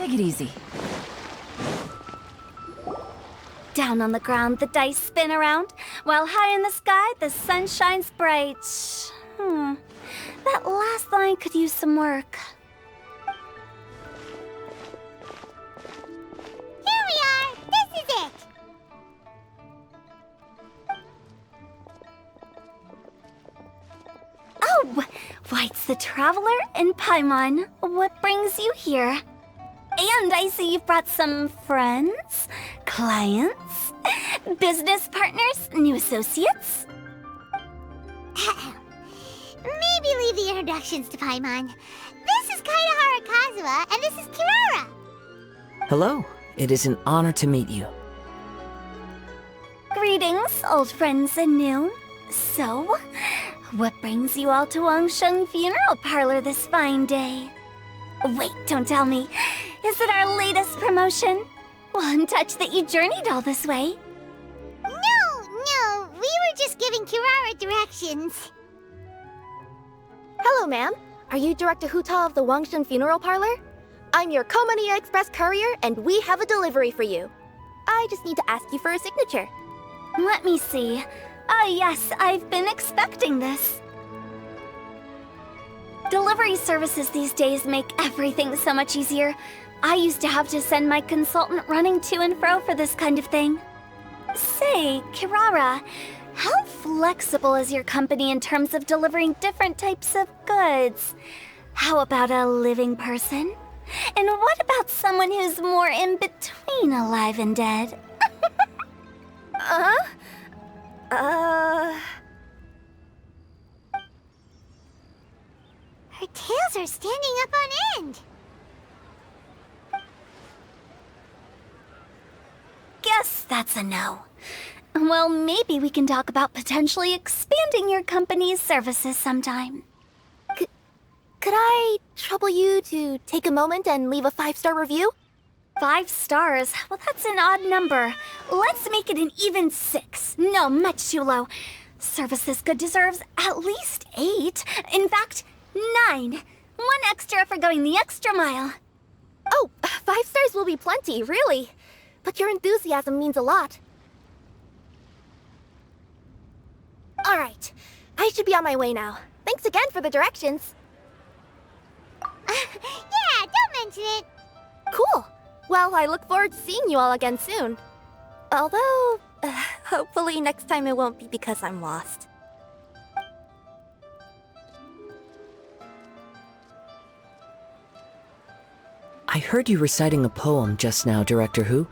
Take it easy. Down on the ground, the dice spin around, while high in the sky, the sun shines bright. That last line could use some work. Here we are! This is it! Oh, why, it's the Traveler and Paimon. What brings you here? And I see you've brought some friends, clients, business partners, new associates. Maybe leave the introductions to Paimon. This is Kaedahara Kazuha, and this is Kirara. Hello. It is an honor to meet you. Greetings, old friends and new. So, what brings you all to Wangsheng Funeral Parlor this fine day? Wait, don't tell me. Is it our latest promotion? Well, I'm touched that you journeyed all this way. No, we were just giving Kirara directions. Hello, ma'am. Are you Director Huta of the Wangsheng Funeral Parlor? I'm your Komania Express courier, and we have a delivery for you. I just need to ask you for a signature. Let me see. Ah, yes, I've been expecting this. Delivery services these days make everything so much easier. I used to have to send my consultant running to and fro for this kind of thing. Say, Kirara, how flexible is your company in terms of delivering different types of goods? How about a living person? And what about someone who's more in between alive and dead? Her tails are standing up on end. Guess that's a no. Well, maybe we can talk about potentially expanding your company's services sometime. Could I trouble you to take a moment and leave a 5-star review? 5 stars? Well, that's an odd number. Let's make it an even 6. No, much too low. Service this good deserves at least 8. In fact, 9. 1 extra for going the extra mile. Oh, 5 stars will be plenty, really. But your enthusiasm means a lot. All right, I should be on my way now. Thanks again for the directions. Yeah, don't mention it. Cool. Well, I look forward to seeing you all again soon. Although, hopefully next time it won't be because I'm lost. I heard you reciting a poem just now, Director Hu.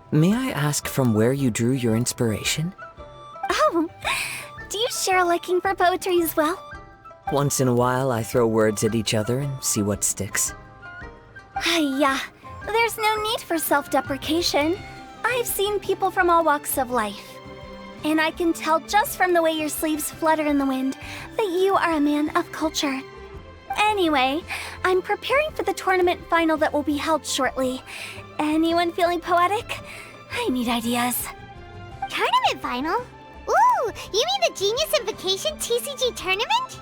May I ask from where you drew your inspiration? Oh, do you share a liking for poetry as well? Once in a while, I throw words at each other and see what sticks. Yeah, there's no need for self-deprecation. I've seen people from all walks of life. And I can tell just from the way your sleeves flutter in the wind that you are a man of culture. Anyway, I'm preparing for the tournament final that will be held shortly. Anyone feeling poetic? I need ideas. Tournament final? Ooh, you mean the Genius Invocation TCG tournament?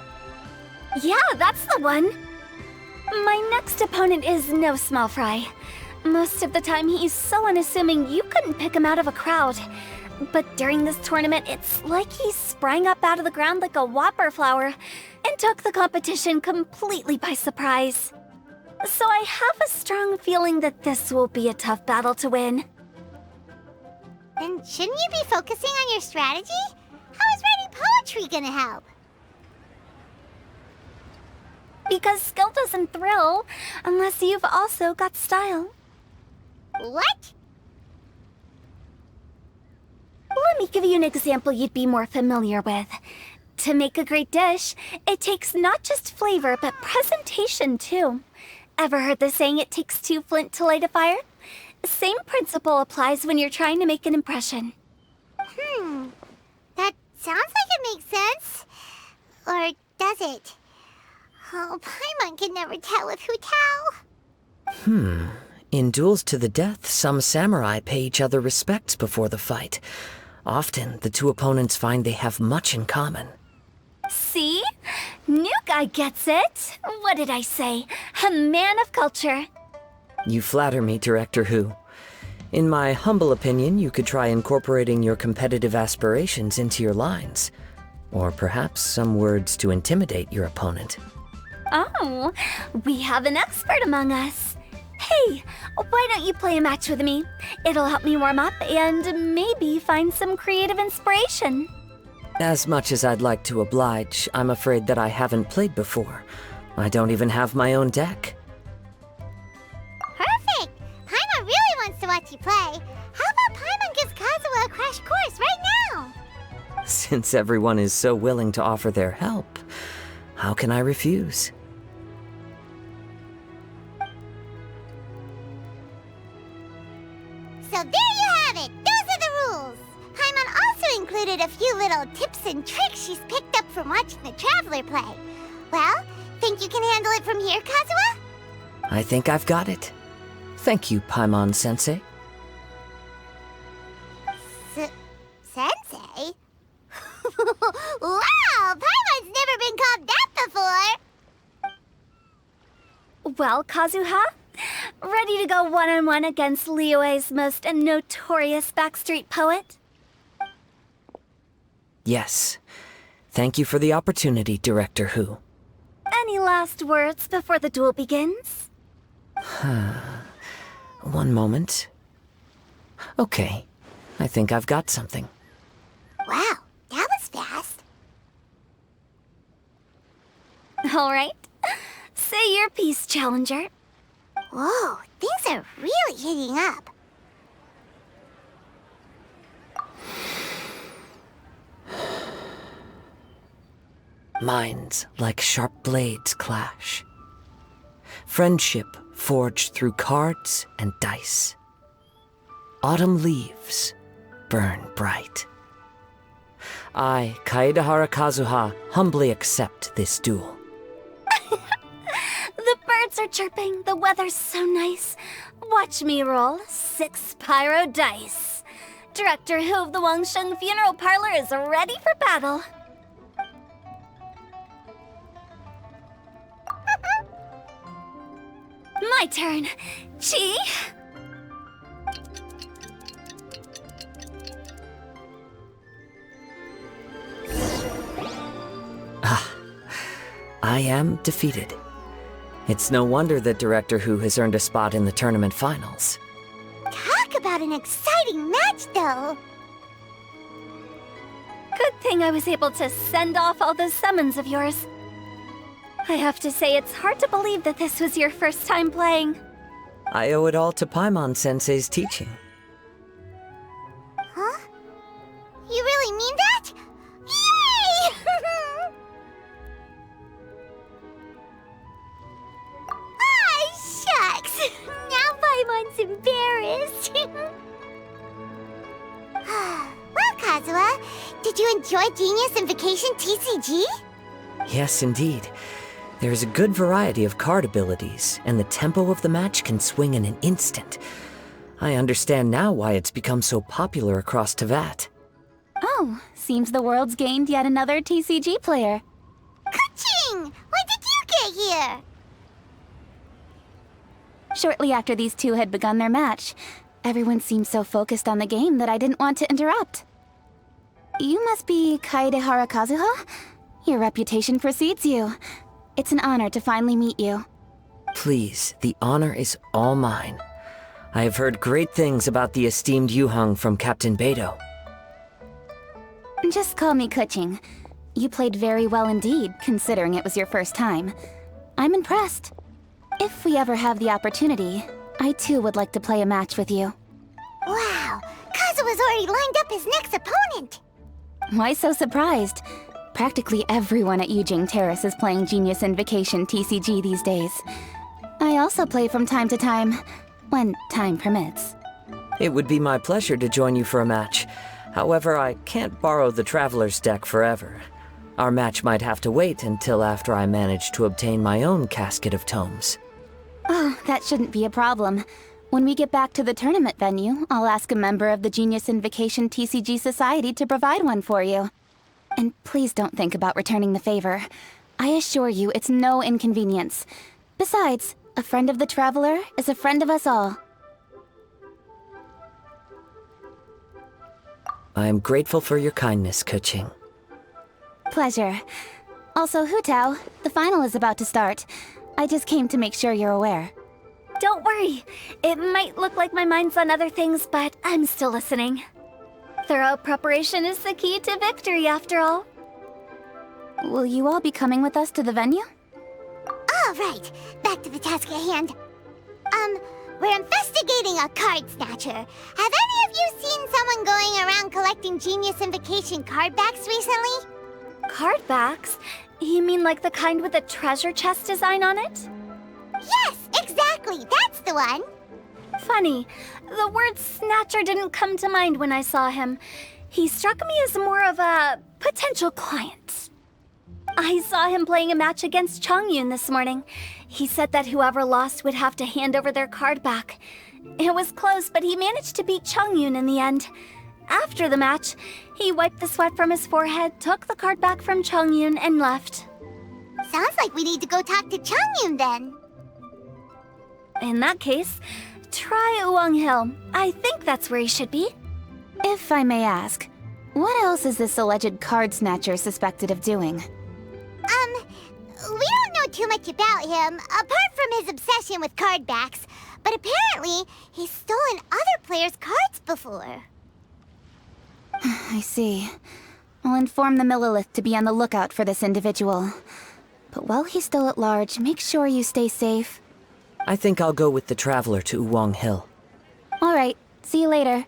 Yeah, that's the one. My next opponent is no small fry. Most of the time, he's so unassuming you couldn't pick him out of a crowd. But during this tournament, it's like he sprang up out of the ground like a whopper flower and took the competition completely by surprise. So I have a strong feeling that this will be a tough battle to win. Then shouldn't you be focusing on your strategy? How is writing poetry gonna help? Because skill doesn't thrill unless you've also got style. What? Let me give you an example you'd be more familiar with. To make a great dish, it takes not just flavor, but presentation too. Ever heard the saying, it takes 2 flint to light a fire? Same principle applies when you're trying to make an impression. That sounds like it makes sense. Or does it? Oh, Paimon can never tell with Hutao. In duels to the death, some samurai pay each other respects before the fight. Often, the 2 opponents find they have much in common. See? New guy gets it. What did I say? A man of culture. You flatter me, Director Hu. In my humble opinion, you could try incorporating your competitive aspirations into your lines. Or perhaps some words to intimidate your opponent. Oh, we have an expert among us. Hey, why don't you play a match with me? It'll help me warm up and maybe find some creative inspiration. As much as I'd like to oblige, I'm afraid that I haven't played before. I don't even have my own deck. Perfect! Paimon really wants to watch you play. How about Paimon gives Kazuha a crash course right now? Since everyone is so willing to offer their help, how can I refuse? So there you have it! Those are the rules! Paimon also included a few little tips and tricks she's picked up from watching the Traveler play. Well, think you can handle it from here, Kazuha? I think I've got it. Thank you, Paimon-sensei. Sensei? Wow! Paimon's never been called that before! Well, Kazuha, ready to go one-on-one against Liyue's most notorious backstreet poet? Yes. Thank you for the opportunity, Director Hu. Any last words before the duel begins? One moment. Okay. I think I've got something. Wow, that was fast. All right. Say your piece, Challenger. Whoa, things are really heating up. Minds like sharp blades clash. Friendship forged through cards and dice. Autumn leaves burn bright. I, Kaedehara Kazuha, humbly accept this duel. The birds are chirping, the weather's so nice. Watch me roll 6 pyro dice. Director Hu of the Wangshen Funeral Parlor is ready for battle. My turn. Chi? I am defeated. It's no wonder that Director Hu has earned a spot in the tournament finals. Talk about an exciting match, though. Good thing I was able to send off all those summons of yours. I have to say, it's hard to believe that this was your first time playing. I owe it all to Paimon-sensei's teaching. Huh? You really mean that? Yay! Ah, shucks! Now Paimon's embarrassed. Well, Kazuha, did you enjoy Genius Invocation TCG? Yes, indeed. There's a good variety of card abilities, and the tempo of the match can swing in an instant. I understand now why it's become so popular across Teyvat. Oh, seems the world's gained yet another TCG player. Ka-ching! When did you get here? Shortly after these two had begun their match, everyone seemed so focused on the game that I didn't want to interrupt. You must be Kaedehara Kazuha? Your reputation precedes you. It's an honor to finally meet you. Please, the honor is all mine. I have heard great things about the esteemed Yuheng from Captain Beidou. Just call me Kuching. You played very well indeed, considering it was your first time. I'm impressed. If we ever have the opportunity, I too would like to play a match with you. Wow, Kazuha's already lined up his next opponent. Why so surprised? Practically everyone at Yujing Terrace is playing Genius Invocation TCG these days. I also play from time to time, when time permits. It would be my pleasure to join you for a match. However, I can't borrow the Traveler's deck forever. Our match might have to wait until after I manage to obtain my own casket of tomes. Oh, that shouldn't be a problem. When we get back to the tournament venue, I'll ask a member of the Genius Invocation TCG Society to provide one for you. And please don't think about returning the favor. I assure you it's no inconvenience. Besides, A friend of the traveler is a friend of us all. I am grateful for your kindness, Keqing. Pleasure. Also, Hu Tao, the final is about to start. I just came to make sure you're aware. Don't worry. It might look like my mind's on other things, but I'm still listening. Thorough preparation is the key to victory, after all. Will you all be coming with us to the venue? All right, back to the task at hand. We're investigating a card snatcher. Have any of you seen someone going around collecting Genius Invocation card backs recently? Card backs? You mean like the kind with a treasure chest design on it? Yes, exactly, that's the one. Funny, the word snatcher didn't come to mind when I saw him. He struck me as more of a potential client. I saw him playing a match against Chongyun this morning. He said that whoever lost would have to hand over their card back. It was close, but he managed to beat Chongyun in the end. After the match, he wiped the sweat from his forehead, took the card back from Chongyun, and left. Sounds like we need to go talk to Chongyun then. In that case, try Uwang Hill. I think that's where he should be. If I may ask, what else is this alleged card snatcher suspected of doing? We don't know too much about him, apart from his obsession with card backs, but apparently he's stolen other players' cards before. I see. I'll inform the Millilith to be on the lookout for this individual. But while he's still at large, make sure you stay safe. I think I'll go with the traveler to Uwang Hill. Alright, see you later.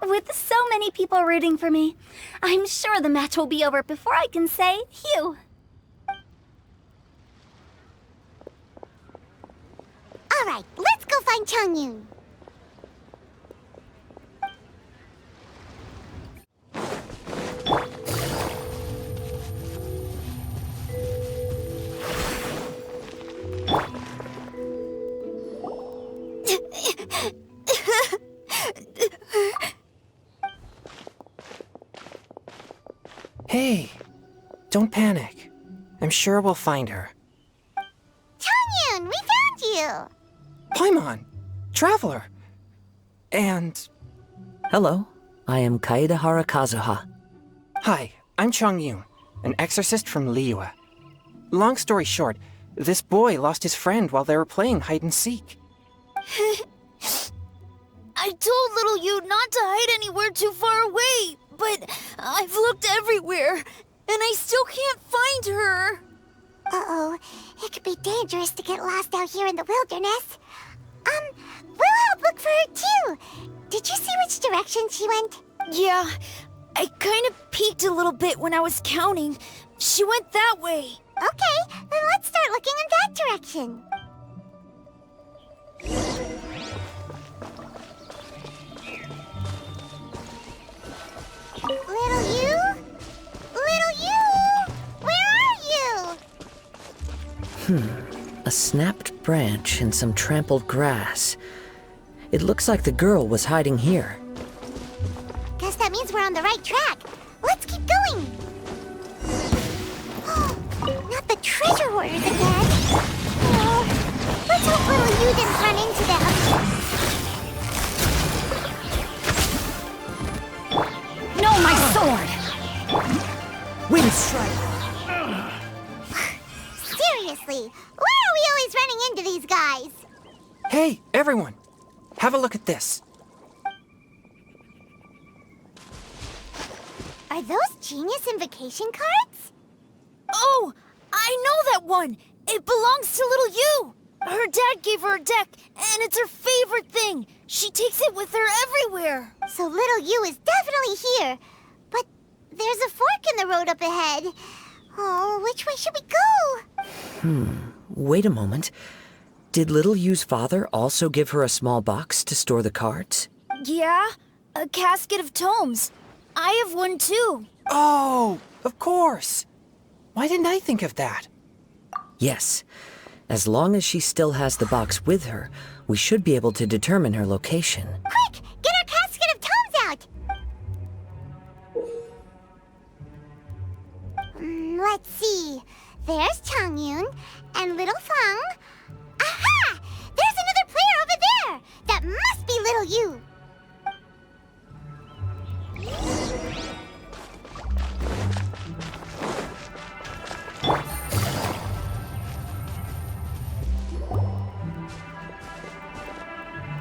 With so many people rooting for me, I'm sure the match will be over before I can say phew. All right, let's go find Chongyun. Hey, don't panic. I'm sure we'll find her. Chongyun, we found you! Paimon! Traveler! And... Hello, I am Kaedehara Kazuha. Hi, I'm Chongyun, an exorcist from Liyue. Long story short, this boy lost his friend while they were playing hide-and-seek. I told little you not to hide anywhere too far away, but I've looked everywhere, and I still can't find her. Uh-oh, it could be dangerous to get lost out here in the wilderness. We'll help look for her too. Did you see which direction she went? Yeah, I kind of peeked a little bit when I was counting. She went that way. Okay, then let's start looking in that direction. Little you? Little you? Where are you? A snapped branch and some trampled grass. It looks like the girl was hiding here. Guess that means we're on the right track. Let's keep going. Not the treasure hoarders again. Oh, let's hope little you didn't run into them. No, my sword! Wind strike! Seriously, why are we always running into these guys? Hey, everyone! Have a look at this. Are those Genius Invocation cards? Oh, I know that one. It belongs to little you. Her dad gave her a deck, and it's her favorite thing. She takes it with her everywhere. So little you is definitely here. But there's a fork in the road up ahead. Oh, which way should we go? Wait a moment. Did Little Yu's father also give her a small box to store the cards? Yeah, a casket of tomes. I have one too. Oh, of course! Why didn't I think of that? Yes. As long as she still has the box with her, we should be able to determine her location. Quick, get our casket of tomes out! Let's see. There's Chongyun and little Feng. you.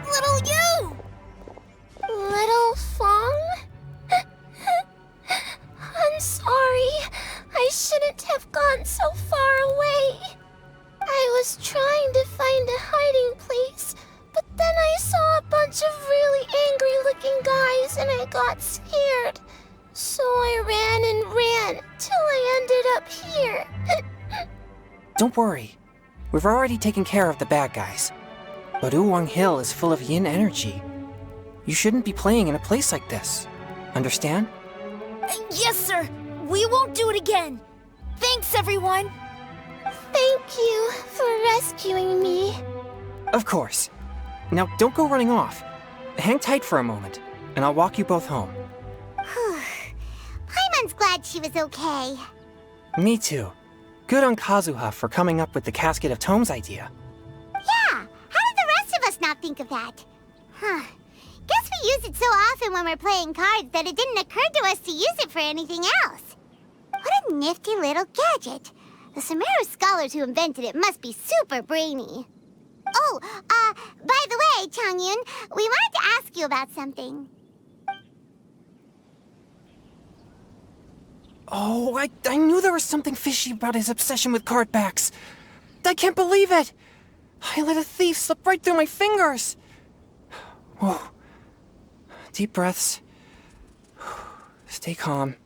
Little you! Little Fong? I'm sorry. I shouldn't have gone so far away. I was trying to find a hiding place, but then I saw a bunch of really angry-looking guys and I got scared. So I ran and ran till I ended up here. Don't worry. We've already taken care of the bad guys. But Uwang Hill is full of yin energy. You shouldn't be playing in a place like this. Understand? Yes, sir. We won't do it again. Thanks, everyone. Thank you for rescuing me. Of course. Now, don't go running off. Hang tight for a moment, and I'll walk you both home. Paimon's glad she was okay. Me too. Good on Kazuha for coming up with the Casket of Tomes idea. Yeah, how did the rest of us not think of that? Guess we use it so often when we're playing cards that it didn't occur to us to use it for anything else. What a nifty little gadget. The Sumeru scholars who invented it must be super brainy. Oh, by the way, Changyun, we wanted to ask you about something. Oh, I knew there was something fishy about his obsession with card backs. I can't believe it! I let a thief slip right through my fingers! Whoa. Deep breaths. Stay calm.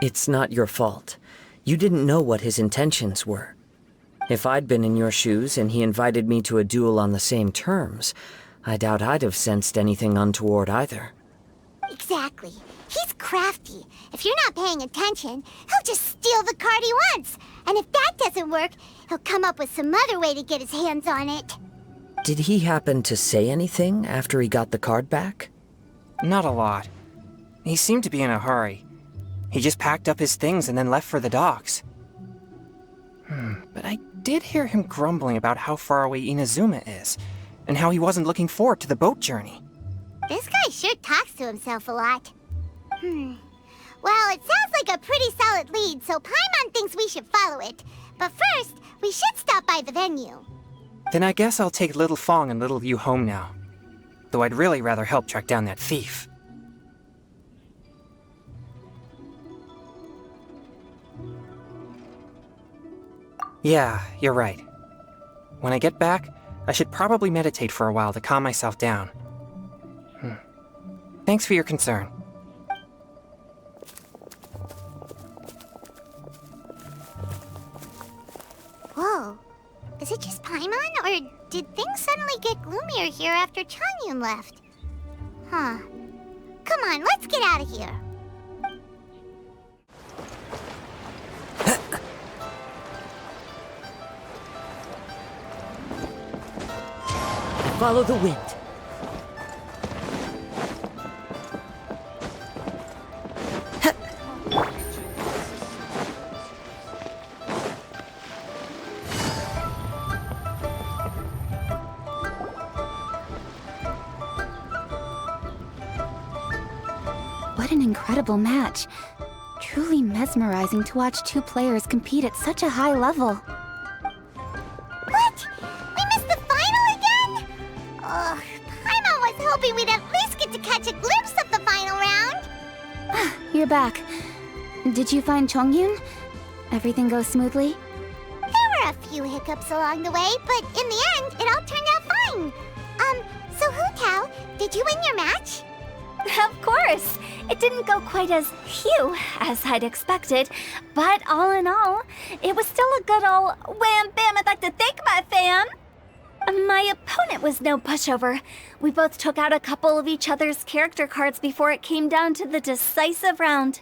It's not your fault. You didn't know what his intentions were. If I'd been in your shoes and he invited me to a duel on the same terms, I doubt I'd have sensed anything untoward either. Exactly. He's crafty. If you're not paying attention, he'll just steal the card he wants. And if that doesn't work, he'll come up with some other way to get his hands on it. Did he happen to say anything after he got the card back? Not a lot. He seemed to be in a hurry. He just packed up his things and then left for the docks. But I did hear him grumbling about how far away Inazuma is, and how he wasn't looking forward to the boat journey. This guy sure talks to himself a lot. Well, it sounds like a pretty solid lead, so Paimon thinks we should follow it. But first, we should stop by the venue. Then I guess I'll take Little Fong and Little Yu home now. Though I'd really rather help track down that thief. Yeah, you're right. When I get back, I should probably meditate for a while to calm myself down. Thanks for your concern. Whoa. Is it just Paimon, or did things suddenly get gloomier here after Changyun left? Huh. Come on, let's get out of here. Follow the wind. What an incredible match. Truly mesmerizing to watch two players compete at such a high level. What? We missed the final again? Ugh, Paimon was hoping we'd at least get to catch a glimpse of the final round. You're back. Did you find Chongyun? Everything go smoothly? There were a few hiccups along the way, but in the end, it all turned out fine. So Hu Tao, did you win your match? Of course! It didn't go quite as phew as I'd expected, but all in all, it was still a good ol' wham bam I'd like to thank my fam! My opponent was no pushover. We both took out a couple of each other's character cards before it came down to the decisive round.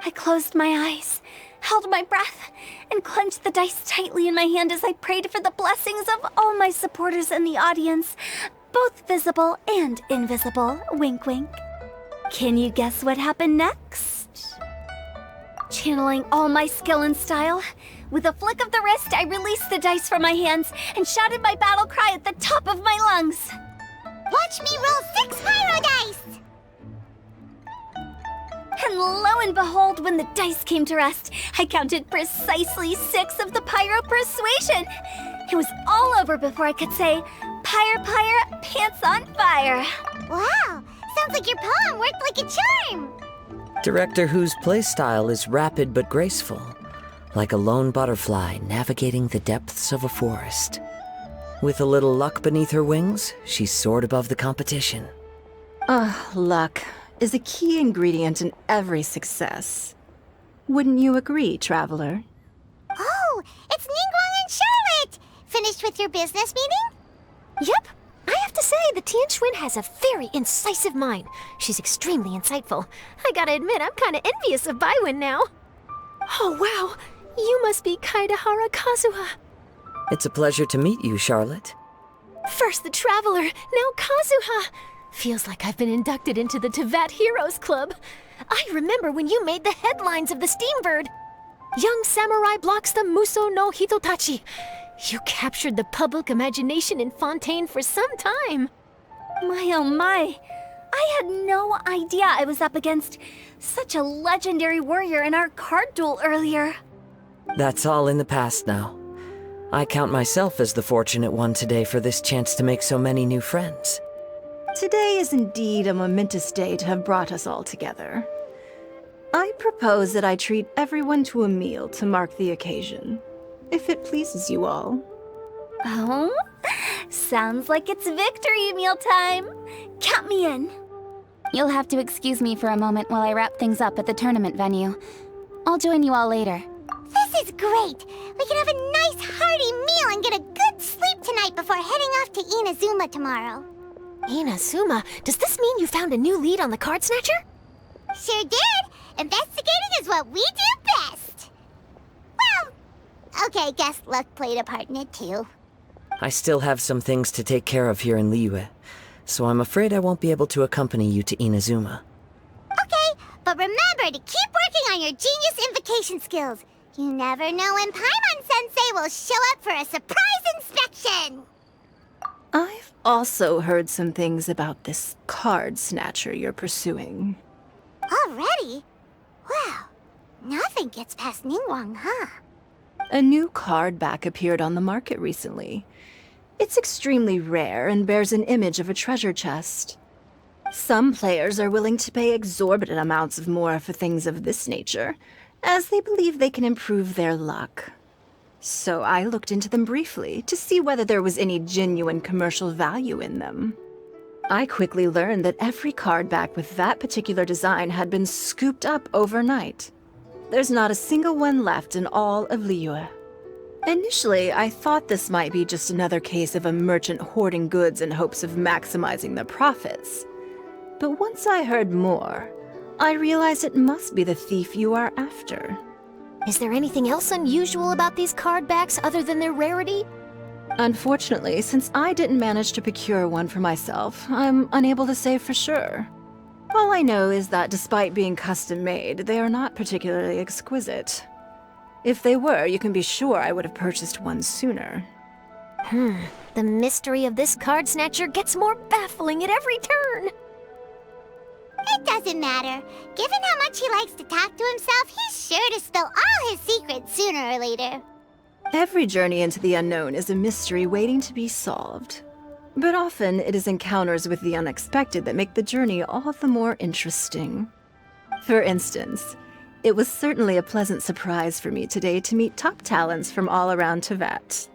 I closed my eyes, held my breath, and clenched the dice tightly in my hand as I prayed for the blessings of all my supporters in the audience, both visible and invisible, wink wink. Can you guess what happened next? Channeling all my skill and style, with a flick of the wrist, I released the dice from my hands and shouted my battle cry at the top of my lungs. Watch me roll 6 pyro dice! And lo and behold, when the dice came to rest, I counted precisely 6 of the pyro persuasion. It was all over before I could say, pyre, pants on fire. Wow, sounds like your poem worked like a charm! Director Who's playstyle is rapid but graceful, like a lone butterfly navigating the depths of a forest. With a little luck beneath her wings, she soared above the competition. Luck is a key ingredient in every success. Wouldn't you agree, Traveler? Oh, it's Ningguang and Charlotte! Finished with your business meeting? Yep. I have to say, the Tian Schwinn has a very incisive mind. She's extremely insightful. I gotta admit, I'm kinda envious of Baiwen now. Oh, wow. You must be Kaidahara Kazuha. It's a pleasure to meet you, Charlotte. First the Traveler, now Kazuha. Feels like I've been inducted into the Tevat Heroes Club. I remember when you made the headlines of the Steambird. Young samurai blocks the Muso no Hitotachi. You captured the public imagination in Fontaine for some time. My oh my. I had no idea I was up against such a legendary warrior in our card duel earlier. That's all in the past now. I count myself as the fortunate one today for this chance to make so many new friends. Today is indeed a momentous day to have brought us all together. I propose that I treat everyone to a meal to mark the occasion, if it pleases you all. Oh? Sounds like it's victory meal time. Count me in. You'll have to excuse me for a moment while I wrap things up at the tournament venue. I'll join you all later. This is great! We can have a nice hearty meal and get a good sleep tonight before heading off to Inazuma tomorrow. Inazuma, does this mean you found a new lead on the Card Snatcher? Sure did! Investigating is what we do best! Well, okay, guess luck played a part in it too. I still have some things to take care of here in Liyue, so I'm afraid I won't be able to accompany you to Inazuma. Okay, but remember to keep working on your genius invocation skills. You never know when Paimon-sensei will show up for a surprise inspection! I've also heard some things about this card snatcher you're pursuing. Already? Wow, nothing gets past Ningguang, huh? A new card back appeared on the market recently. It's extremely rare and bears an image of a treasure chest. Some players are willing to pay exorbitant amounts of more for things of this nature, as they believe they can improve their luck. So I looked into them briefly to see whether there was any genuine commercial value in them. I quickly learned that every card back with that particular design had been scooped up overnight. There's not a single one left in all of Liyue. Initially, I thought this might be just another case of a merchant hoarding goods in hopes of maximizing their profits. But once I heard more, I realized it must be the thief you are after. Is there anything else unusual about these card backs other than their rarity? Unfortunately, since I didn't manage to procure one for myself, I'm unable to say for sure. All I know is that despite being custom-made, they are not particularly exquisite. If they were, you can be sure I would have purchased one sooner. The mystery of this Card Snatcher gets more baffling at every turn. It doesn't matter. Given how much he likes to talk to himself, he's sure to spill all his secrets sooner or later. Every journey into the unknown is a mystery waiting to be solved. But often it is encounters with the unexpected that make the journey all the more interesting. For instance, it was certainly a pleasant surprise for me today to meet top talents from all around Tevat.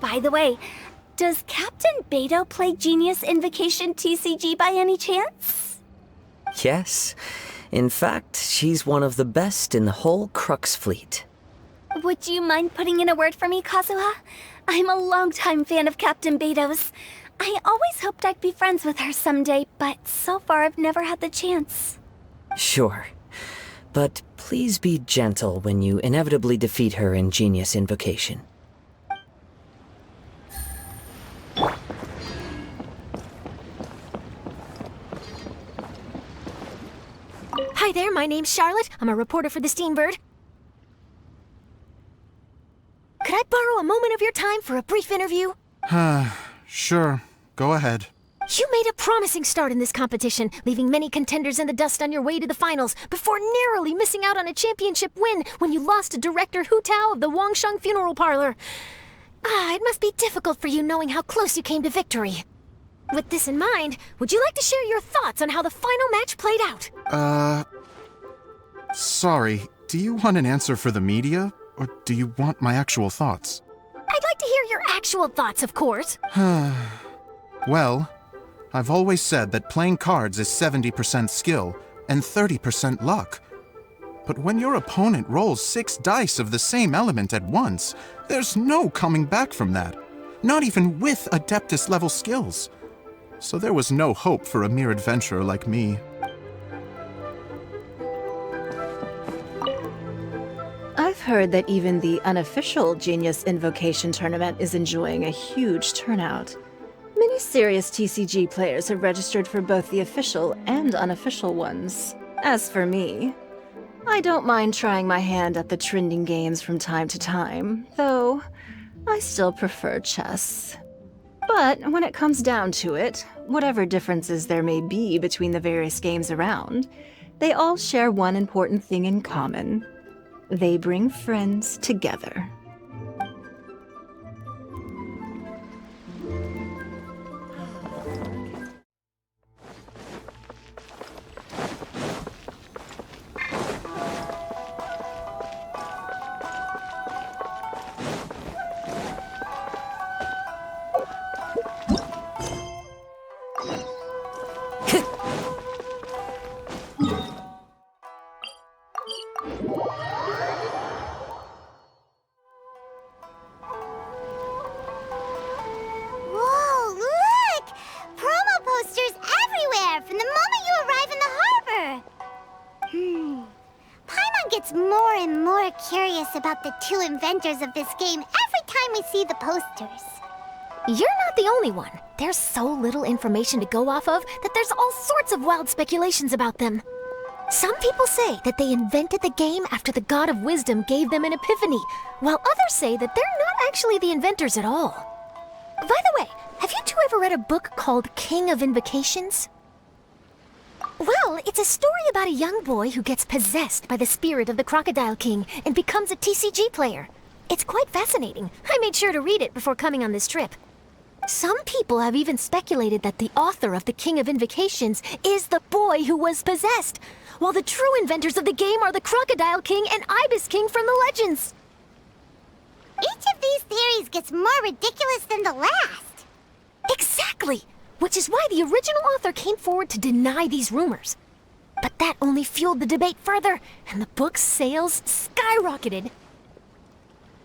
By the way, does Captain Beidou play Genius Invocation TCG by any chance? Yes. In fact, she's one of the best in the whole Crux fleet. Would you mind putting in a word for me, Kazuha? I'm a longtime fan of Captain Beidou's. I always hoped I'd be friends with her someday, but so far I've never had the chance. Sure. But please be gentle when you inevitably defeat her in Genius Invocation. Hi there, my name's Charlotte. I'm a reporter for the Steambird. Could I borrow a moment of your time for a brief interview? Sure. Go ahead. You made a promising start in this competition, leaving many contenders in the dust on your way to the finals, before narrowly missing out on a championship win when you lost to director Hu Tao of the Wangsheng Funeral Parlor. It must be difficult for you knowing how close you came to victory. With this in mind, would you like to share your thoughts on how the final match played out? Sorry. Do you want an answer for the media, or do you want my actual thoughts? I'd like to hear your actual thoughts, of course. Well, I've always said that playing cards is 70% skill and 30% luck. But when your opponent rolls 6 dice of the same element at once, there's no coming back from that. Not even with Adeptus level skills. So there was no hope for a mere adventurer like me. I've heard that even the unofficial Genius Invocation tournament is enjoying a huge turnout. Many serious TCG players have registered for both the official and unofficial ones. As for me, I don't mind trying my hand at the trending games from time to time, though I still prefer chess. But when it comes down to it, whatever differences there may be between the various games around, they all share one important thing in common. They bring friends together. Whoa, look! Promo posters everywhere from the moment you arrive in the harbor. Paimon gets more and more curious about the 2 inventors of this game every time we see the posters. You're not the only one. There's so little information to go off of that there's all sorts of wild speculations about them. Some people say that they invented the game after the God of Wisdom gave them an epiphany, while others say that they're not actually the inventors at all. By the way, have you two ever read a book called King of Invocations? Well, it's a story about a young boy who gets possessed by the spirit of the Crocodile King and becomes a TCG player. It's quite fascinating. I made sure to read it before coming on this trip. Some people have even speculated that the author of the King of Invocations is the boy who was possessed, while the true inventors of the game are the Crocodile King and Ibis King from the legends. Each of these theories gets more ridiculous than the last. Exactly! Which is why the original author came forward to deny these rumors. But that only fueled the debate further, and the book's sales skyrocketed.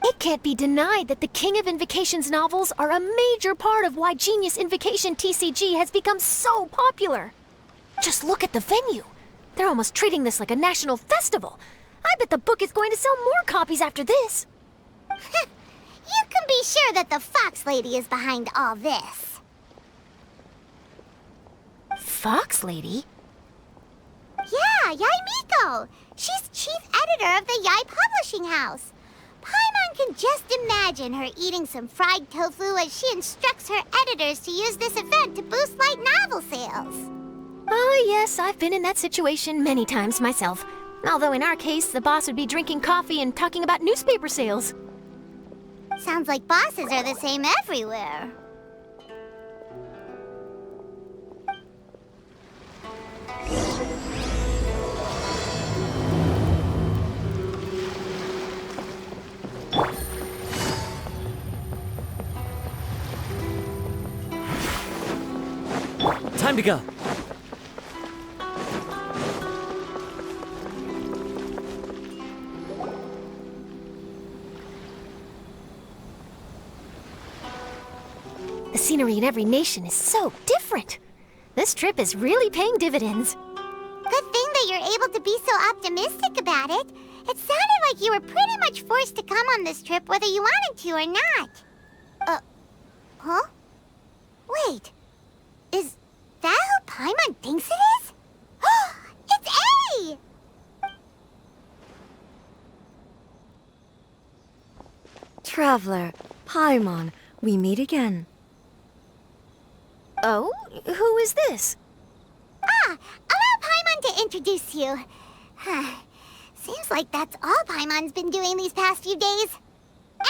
It can't be denied that the King of Invocations novels are a major part of why Genius Invocation TCG has become so popular. Just look at the venue. They're almost treating this like a national festival. I bet the book is going to sell more copies after this. You can be sure that the Fox Lady is behind all this. Fox Lady? Yeah, Yai Miko. She's chief editor of the Yai Publishing House. Paimon can just imagine her eating some fried tofu as she instructs her editors to use this event to boost light novel sales. Oh yes, I've been in that situation many times myself. Although in our case, the boss would be drinking coffee and talking about newspaper sales. Sounds like bosses are the same everywhere. Time to go. The scenery in every nation is so different. This trip is really paying dividends. Good thing that you're able to be so optimistic about it. It sounded like you were pretty much forced to come on this trip whether you wanted to or not. Huh? Wait. Is that who Paimon thinks it is? It's A! Traveler, Paimon, we meet again. Oh? Who is this? Allow Paimon to introduce you. Seems like that's all Paimon's been doing these past few days.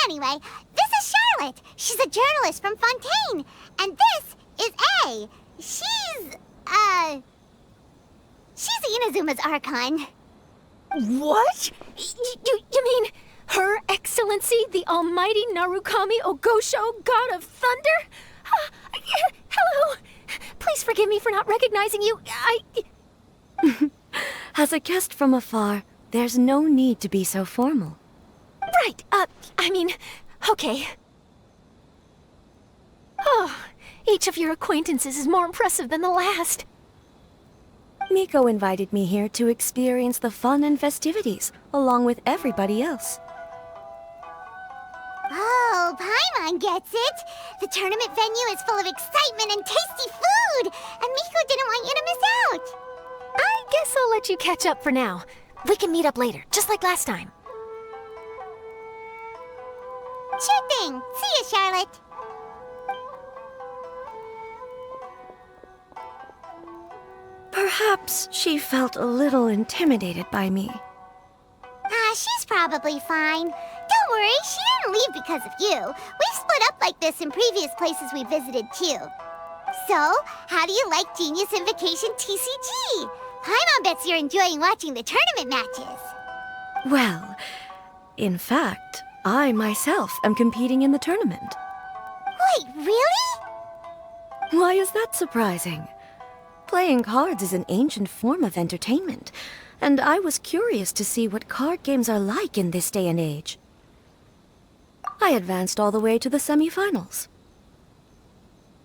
Anyway, this is Charlotte. She's a journalist from Fontaine. And this is A. She's Inazuma's Archon. What? You mean Her Excellency, the Almighty Narukami Ogosho, God of Thunder? Hello. Please forgive me for not recognizing you. As a guest from afar, there's no need to be so formal. Right, okay. Oh, each of your acquaintances is more impressive than the last. Miko invited me here to experience the fun and festivities, along with everybody else. Oh, Paimon gets it. The tournament venue is full of excitement and tasty food, and Miko didn't want you to miss out. I guess I'll let you catch up for now. We can meet up later, just like last time. Sure thing. See you, Charlotte. Perhaps she felt a little intimidated by me. She's probably fine. Don't worry, she didn't leave because of you. We've split up like this in previous places we visited, too. So, how do you like Genius Invocation TCG? Paimon bets you're enjoying watching the tournament matches. Well, in fact, I myself am competing in the tournament. Wait, really? Why is that surprising? Playing cards is an ancient form of entertainment, and I was curious to see what card games are like in this day and age. I advanced all the way to the semifinals.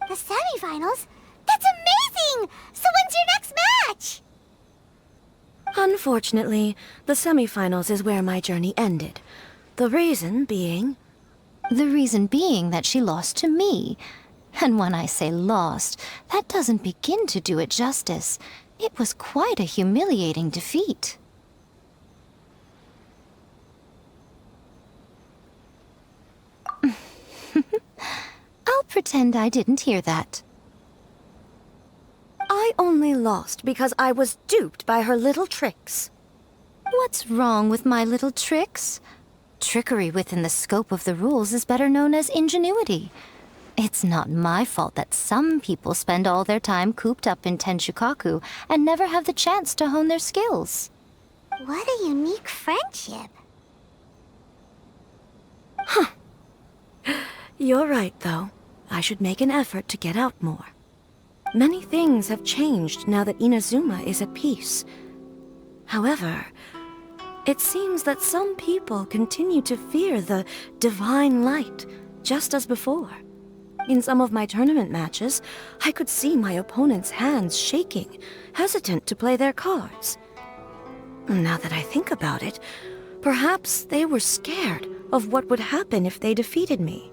The semifinals? That's amazing! So when's your next match? Unfortunately, the semifinals is where my journey ended. The reason being... The reason being that she lost to me. And when I say lost, that doesn't begin to do it justice. It was quite a humiliating defeat. I'll pretend I didn't hear that. I only lost because I was duped by her little tricks. What's wrong with my little tricks? Trickery within the scope of the rules is better known as ingenuity. It's not my fault that some people spend all their time cooped up in Tenshukaku and never have the chance to hone their skills. What a unique friendship. You're right, though. I should make an effort to get out more. Many things have changed now that Inazuma is at peace. However, it seems that some people continue to fear the divine light, just as before. In some of my tournament matches, I could see my opponent's hands shaking, hesitant to play their cards. Now that I think about it, perhaps they were scared of what would happen if they defeated me.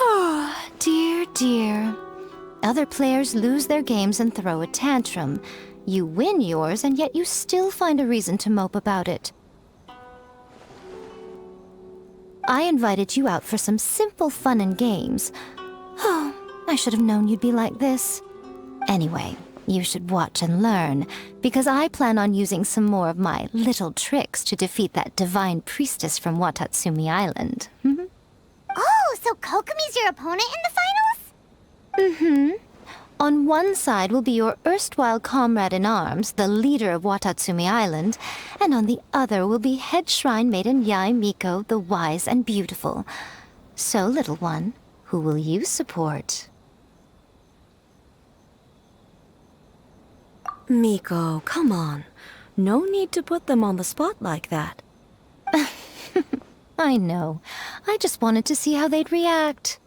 Oh, dear, dear. Other players lose their games and throw a tantrum. You win yours, and yet you still find a reason to mope about it. I invited you out for some simple fun and games. Oh, I should have known you'd be like this. Anyway, you should watch and learn, because I plan on using some more of my little tricks to defeat that divine priestess from Watatsumi Island. Oh, so Kokomi's your opponent in the finals? Mm-hmm. On one side will be your erstwhile comrade in arms, the leader of Watatsumi Island, and on the other will be head shrine maiden Yae Miko, the wise and beautiful. So, little one, who will you support? Miko, come on. No need to put them on the spot like that. I know. I just wanted to see how they'd react.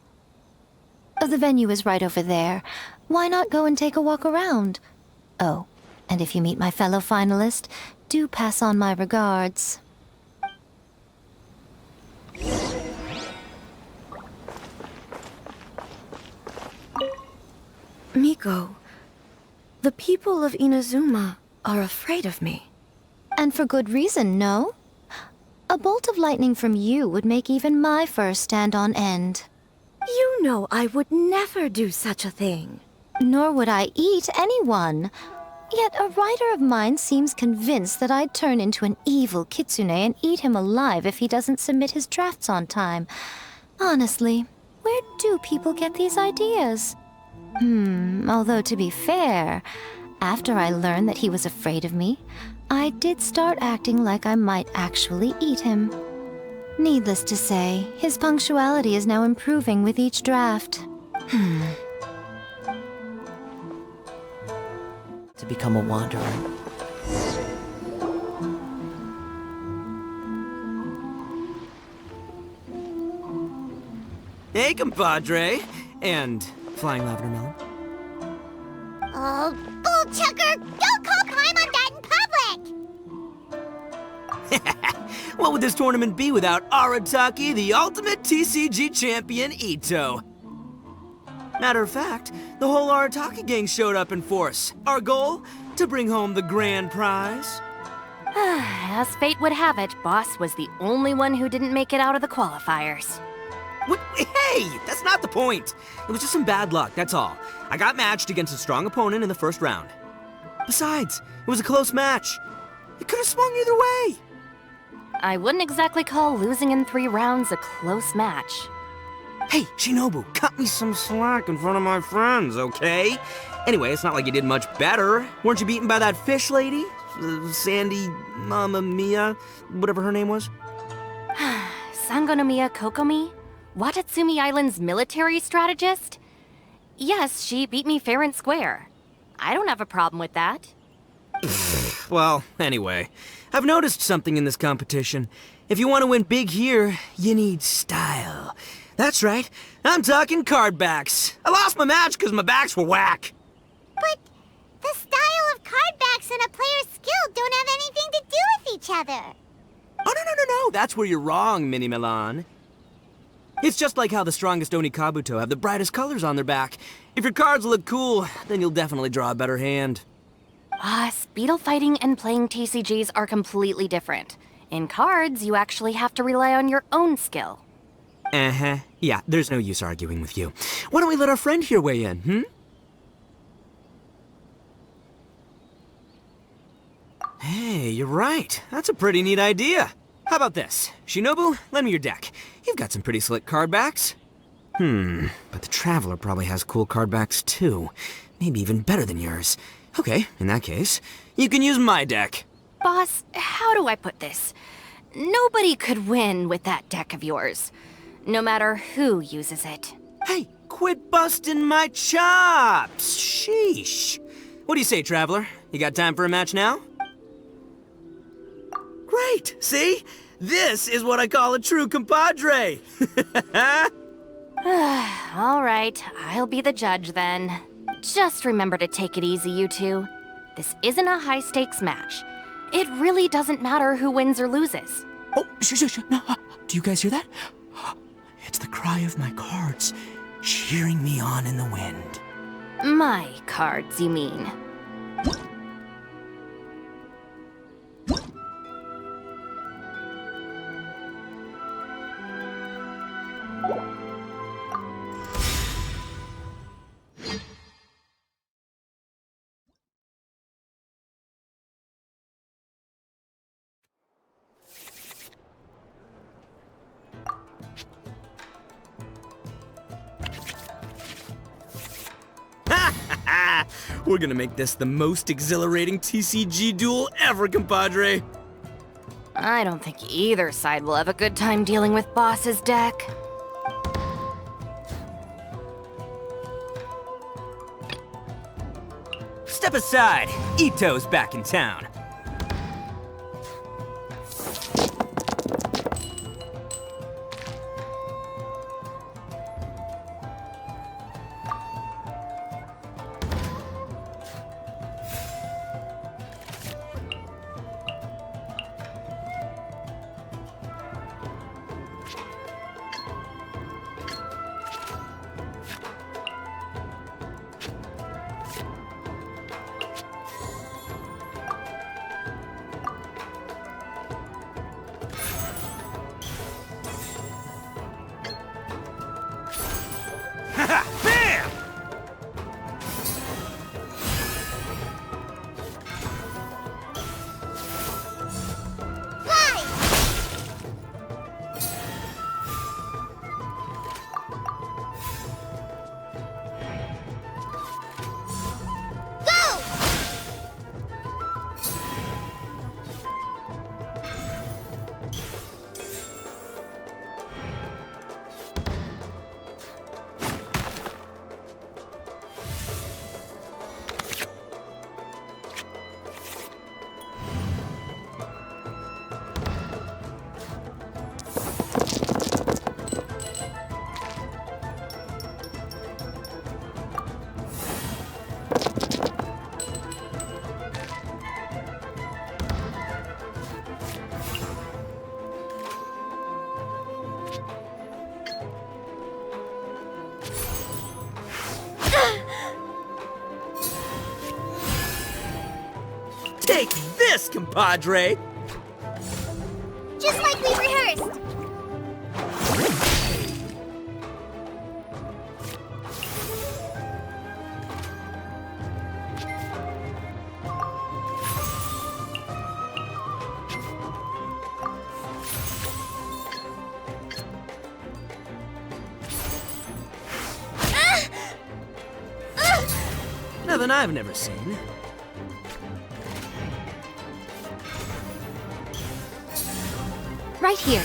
The venue is right over there. Why not go and take a walk around? Oh, and if you meet my fellow finalist, do pass on my regards. Miko, the people of Inazuma are afraid of me. And for good reason, no? A bolt of lightning from you would make even my fur stand on end. You know I would never do such a thing. Nor would I eat anyone. Yet a writer of mine seems convinced that I'd turn into an evil kitsune and eat him alive if he doesn't submit his drafts on time. Honestly, where do people get these ideas? Although to be fair, after I learned that he was afraid of me, I did start acting like I might actually eat him. Needless to say, his punctuality is now improving with each draft. To become a wanderer. Hey, compadre! And flying lavender melon. Oh, bullchucker! Don't call crime on that in public! What would this tournament be without Arataki, the ultimate TCG champion, Ito? Matter of fact, the whole Arataki gang showed up in force. Our goal? To bring home the grand prize. As fate would have it, Boss was the only one who didn't make it out of the qualifiers. What? Hey, that's not the point. It was just some bad luck, that's all. I got matched against a strong opponent in the first round. Besides, it was a close match. It could have swung either way. I wouldn't exactly call losing in 3 rounds a close match. Hey, Shinobu, cut me some slack in front of my friends, okay? Anyway, it's not like you did much better. Weren't you beaten by that fish lady? Sandy Mamma Mia, whatever her name was? Sangonomiya Kokomi? Watatsumi Island's military strategist? Yes, she beat me fair and square. I don't have a problem with that. Well, anyway, I've noticed something in this competition. If you want to win big here, you need style. That's right, I'm talking card backs. I lost my match because my backs were whack. But the style of card backs and a player's skill don't have anything to do with each other. Oh, no, that's where you're wrong, Mini Milan. It's just like how the strongest Oni Kabuto have the brightest colors on their back. If your cards look cool, then you'll definitely draw a better hand. Speedle fighting and playing TCGs are completely different. In cards, you actually have to rely on your own skill. Uh-huh. Yeah, there's no use arguing with you. Why don't we let our friend here weigh in, Hey, you're right. That's a pretty neat idea. How about this? Shinobu, lend me your deck. You've got some pretty slick card backs. But the Traveler probably has cool card backs too. Maybe even better than yours. Okay, in that case, you can use my deck. Boss, how do I put this? Nobody could win with that deck of yours, no matter who uses it. Hey, quit busting my chops! Sheesh. What do you say, Traveler? You got time for a match now? Great! See? This is what I call a true compadre! All right, I'll be the judge then. Just remember to take it easy, you two. This isn't a high-stakes match. It really doesn't matter who wins or loses. Oh, shush. No, do you guys hear that? It's the cry of my cards, cheering me on in the wind. My cards, you mean? We're gonna make this the most exhilarating TCG duel ever, compadre. I don't think either side will have a good time dealing with Boss's deck. Step aside. Ito's back in town. Take this, compadre! Just like we rehearsed! Nothing I've never seen. Right here.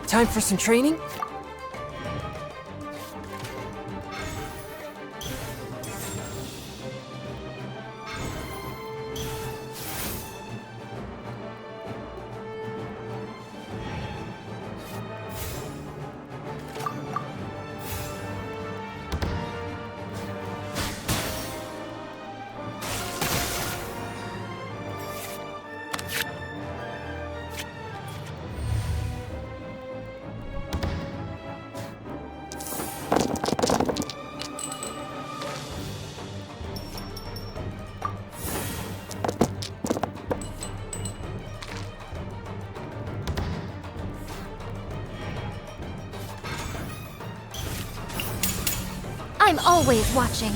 Time for some training? I'm always watching.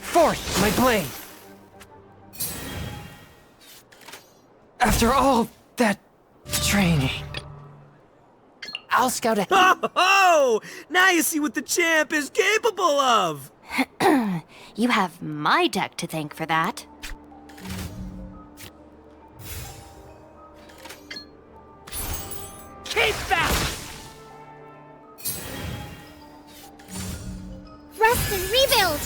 Fourth, my blade! After all that training, I'll scout ahead. Oh! Now you see what the champ is capable of! You have my deck to thank for that. Keep that! Rest and rebuild!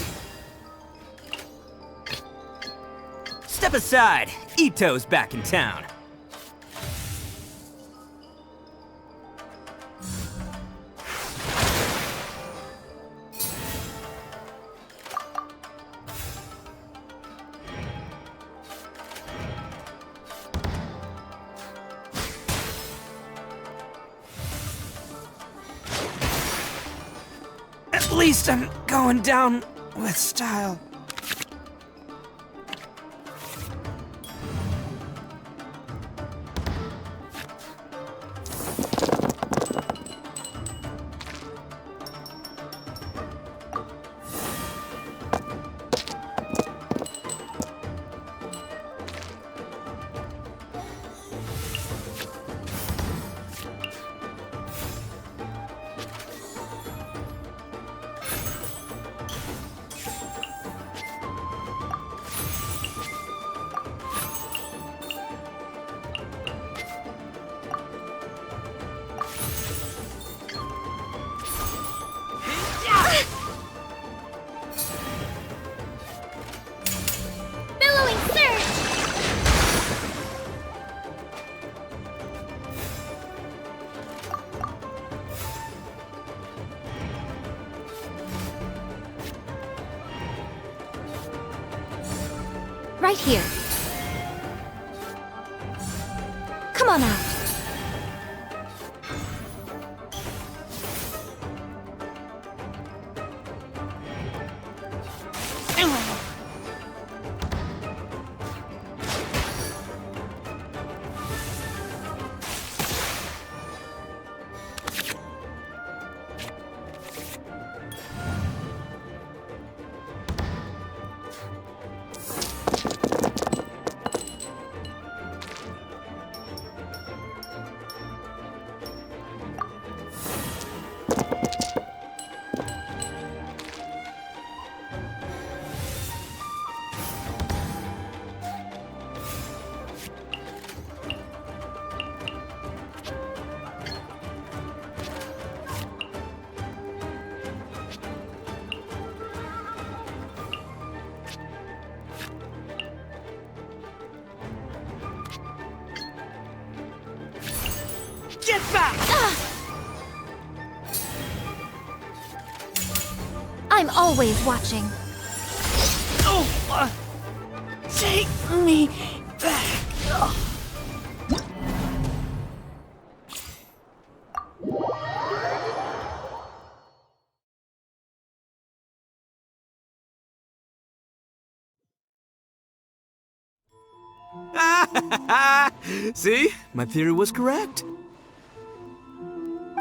Step aside. Ito's back in town. At least I'm going down with style. Billowing surge! Right here. Come on out. Get back! I'm always watching. Oh! Take me back! See? My theory was correct.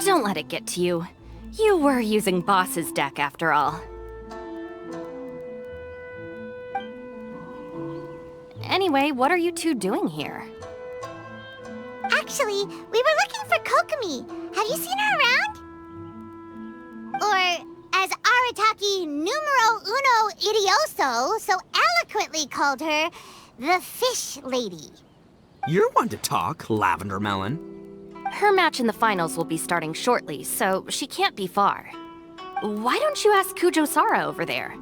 Don't let it get to you. You were using Boss's deck after all. Anyway, what are you two doing here? Actually, we were looking for Kokomi. Have you seen her around? Or, as Arataki numero uno idioso so eloquently called her, the Fish Lady. You're one to talk, Lavender Melon. Her match in the finals will be starting shortly, so she can't be far. Why don't you ask Kujo-Sara over there?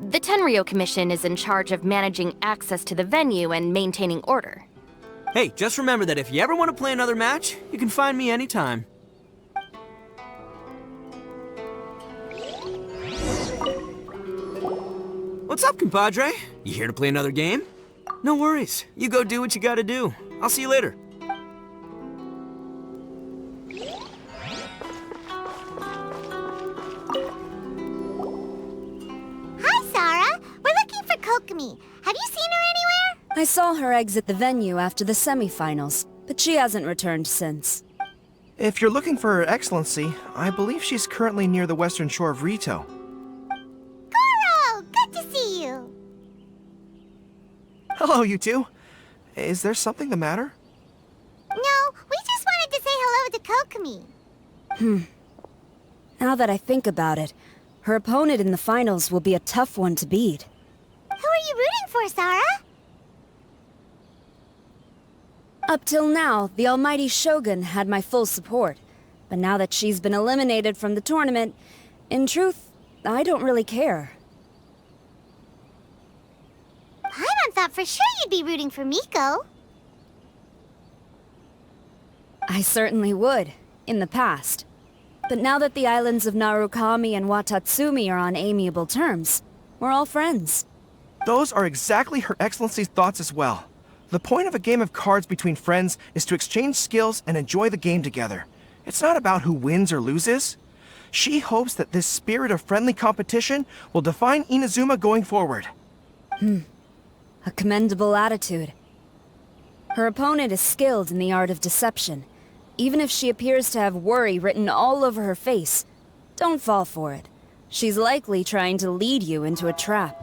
The Tenryo Commission is in charge of managing access to the venue and maintaining order. Hey, just remember that if you ever want to play another match, you can find me anytime. What's up, compadre? You here to play another game? No worries. You go do what you gotta do. I'll see you later. Hi, Sarah. We're looking for Kokomi. Have you seen her anywhere? I saw her exit the venue after the semifinals, but she hasn't returned since. If you're looking for Her Excellency, I believe she's currently near the western shore of Rito. Goro! Good to see you. Hello, you two. Is there something the matter? No, we just wanted to say hello to Kokomi. Now that I think about it, her opponent in the finals will be a tough one to beat. Who are you rooting for, Sarah? Up till now, the almighty Shogun had my full support. But now that she's been eliminated from the tournament, in truth, I don't really care. Paimon thought for sure you'd be rooting for Miko. I certainly would, in the past. But now that the islands of Narukami and Watatsumi are on amiable terms, we're all friends. Those are exactly Her Excellency's thoughts as well. The point of a game of cards between friends is to exchange skills and enjoy the game together. It's not about who wins or loses. She hopes that this spirit of friendly competition will define Inazuma going forward. A commendable attitude. Her opponent is skilled in the art of deception. Even if she appears to have worry written all over her face, don't fall for it. She's likely trying to lead you into a trap.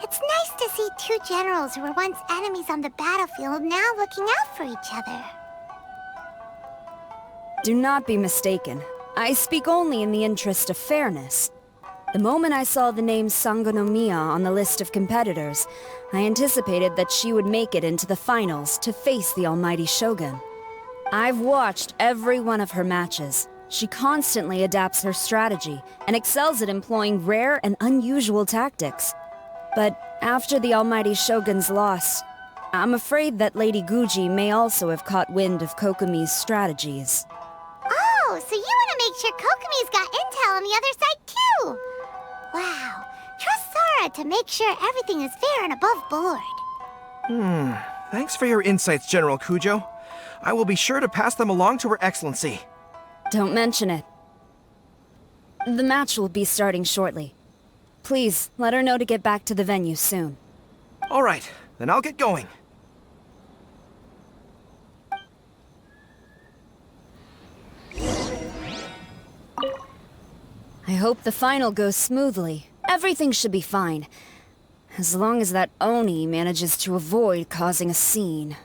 It's nice to see two generals who were once enemies on the battlefield now looking out for each other. Do not be mistaken. I speak only in the interest of fairness. The moment I saw the name Sangonomiya on the list of competitors, I anticipated that she would make it into the finals to face the almighty Shogun. I've watched every one of her matches. She constantly adapts her strategy and excels at employing rare and unusual tactics. But after the almighty Shogun's loss, I'm afraid that Lady Guji may also have caught wind of Kokomi's strategies. Oh, so you want to make sure Kokomi's got intel on the other side too? Wow. Trust Sora to make sure everything is fair and above board. Thanks for your insights, General Kujo. I will be sure to pass them along to Her Excellency. Don't mention it. The match will be starting shortly. Please, let her know to get back to the venue soon. All right, then I'll get going. I hope the final goes smoothly. Everything should be fine. As long as that Oni manages to avoid causing a scene.